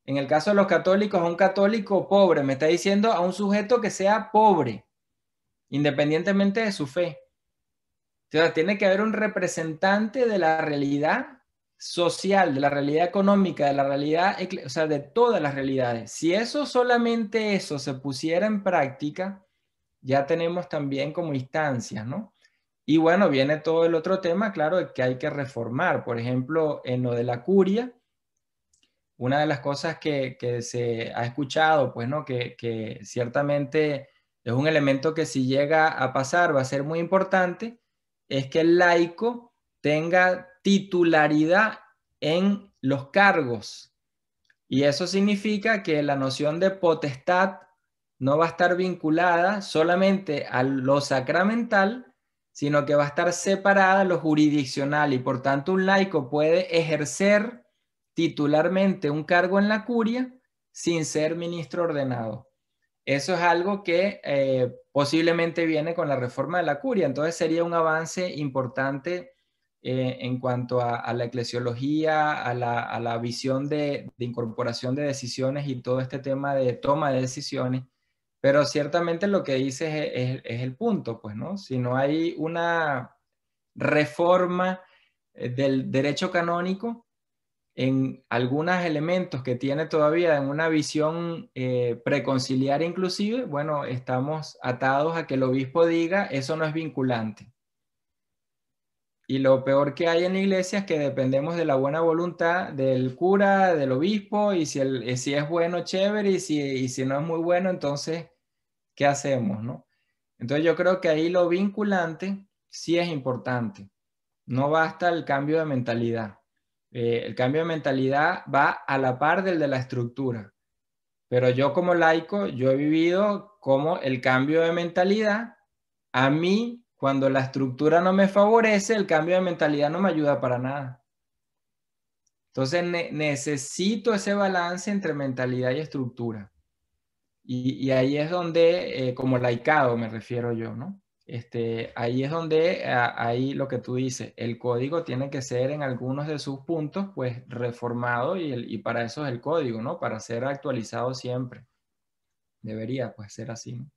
S1: en el caso de los católicos, a un católico pobre, me está diciendo a un sujeto que sea pobre, independientemente de su fe. O sea, tiene que haber un representante de la realidad social, de la realidad económica, de la realidad, o sea, de todas las realidades. Si solamente eso se pusiera en práctica, ya tenemos también como instancias, ¿no? Y bueno, viene todo el otro tema, claro, que hay que reformar. Por ejemplo, en lo de la curia, una de las cosas que se ha escuchado, pues, ¿no? Que ciertamente es un elemento que si llega a pasar va a ser muy importante, es que el laico tenga titularidad en los cargos. Y eso significa que la noción de potestad no va a estar vinculada solamente a lo sacramental, sino que va a estar separada a lo jurisdiccional, y por tanto un laico puede ejercer titularmente un cargo en la curia sin ser ministro ordenado. Eso es algo que posiblemente viene con la reforma de la curia, entonces sería un avance importante en cuanto a la eclesiología, a la visión de incorporación de decisiones y todo este tema de toma de decisiones. Pero ciertamente lo que dices es el punto, pues, ¿no? Si no hay una reforma del derecho canónico en algunos elementos que tiene todavía en una visión preconciliar inclusive, bueno, estamos atados a que el obispo diga, eso no es vinculante. Y lo peor que hay en la iglesia es que dependemos de la buena voluntad del cura, del obispo, y si es bueno, chévere, y si no es muy bueno, entonces, ¿qué hacemos, no? Entonces yo creo que ahí lo vinculante sí es importante. No basta el cambio de mentalidad. El cambio de mentalidad va a la par del de la estructura. Pero yo como laico, yo he vivido como el cambio de mentalidad, a mí, cuando la estructura no me favorece, el cambio de mentalidad no me ayuda para nada. Entonces necesito ese balance entre mentalidad y estructura. Y ahí es donde, como laicado me refiero yo, ¿no? Ahí es donde ahí lo que tú dices, el código tiene que ser en algunos de sus puntos, pues reformado, y para eso es el código, ¿no? Para ser actualizado siempre. Debería, pues, ser así, ¿no?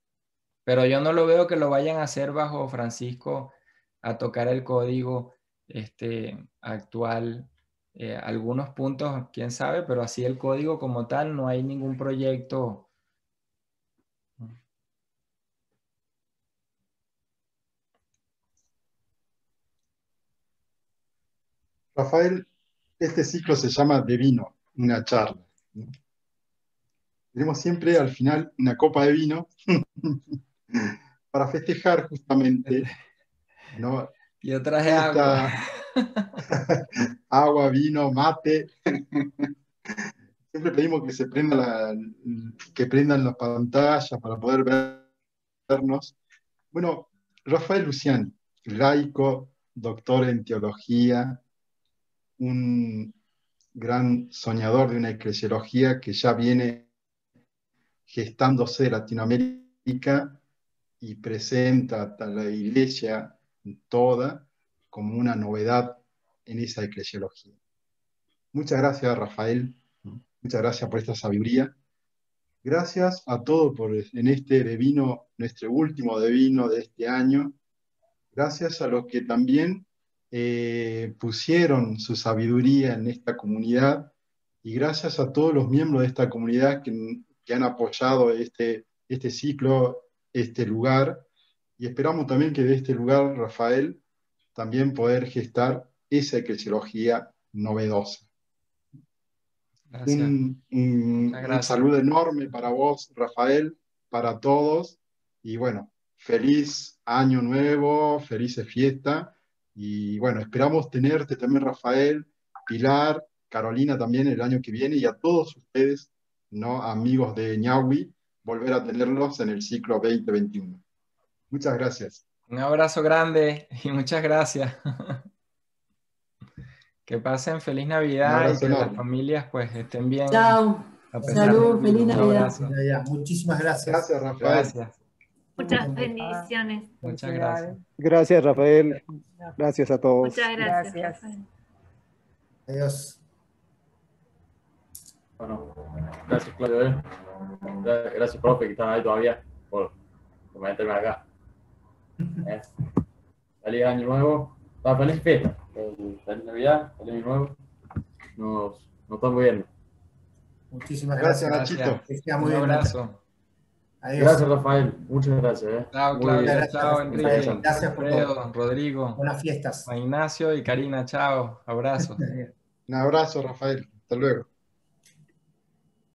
S1: Pero yo no lo veo que lo vayan a hacer bajo Francisco, a tocar el código actual. Algunos puntos, quién sabe, pero así el código como tal, no hay ningún proyecto.
S3: Rafael, este ciclo se llama De Vino, una charla, ¿no? Tenemos siempre al final una copa de vino para festejar justamente, ¿no?
S1: Yo traje agua.
S3: Agua, vino, mate. Siempre pedimos que se que prendan las pantallas para poder vernos. Bueno, Rafael Luciani, laico, doctor en teología, un gran soñador de una eclesiología que ya viene gestándose en Latinoamérica y presenta a la iglesia toda como una novedad en esa eclesiología. Muchas gracias, Rafael. Muchas gracias por esta sabiduría. Gracias a todos en este de vino, nuestro último de vino de este año. Gracias a los que también pusieron su sabiduría en esta comunidad, y gracias a todos los miembros de esta comunidad que han apoyado este ciclo, este lugar, y esperamos también que de este lugar, Rafael, también poder gestar esa eclesiología novedosa.
S1: Gracias.
S3: Un saludo enorme para vos, Rafael, para todos, y bueno, feliz año nuevo, felices fiestas, y bueno, esperamos tenerte también, Rafael, Pilar, Carolina también el año que viene, y a todos ustedes no amigos de Ñahui, volver a tenerlos en el ciclo 2021. Muchas gracias.
S1: Un abrazo grande y muchas gracias. Que pasen feliz Navidad y que las familias pues estén bien.
S4: Chao. Salud, feliz Navidad.
S2: Muchísimas gracias.
S3: Gracias, Rafael.
S1: Gracias.
S7: Muchas bendiciones.
S1: Muchas gracias.
S5: Gracias, Rafael. Gracias a todos.
S7: Muchas gracias.
S2: Adiós.
S8: Bueno, gracias, Claudio. Gracias, profe, que están ahí todavía por meterme acá. Feliz año nuevo. Feliz fiesta. Feliz Navidad, feliz año nuevo. Nos estamos viendo.
S2: Muchísimas gracias,
S3: Nachito.
S2: Un
S1: abrazo.
S2: Adiós.
S8: Gracias, Rafael. Muchas gracias.
S1: Chao, Claudia. Chao, Enrique.
S2: Gracias por todo.
S1: Rodrigo.
S2: Buenas fiestas.
S1: Ignacio y Karina. Chao. Abrazo.
S3: Un abrazo, Rafael. Hasta luego.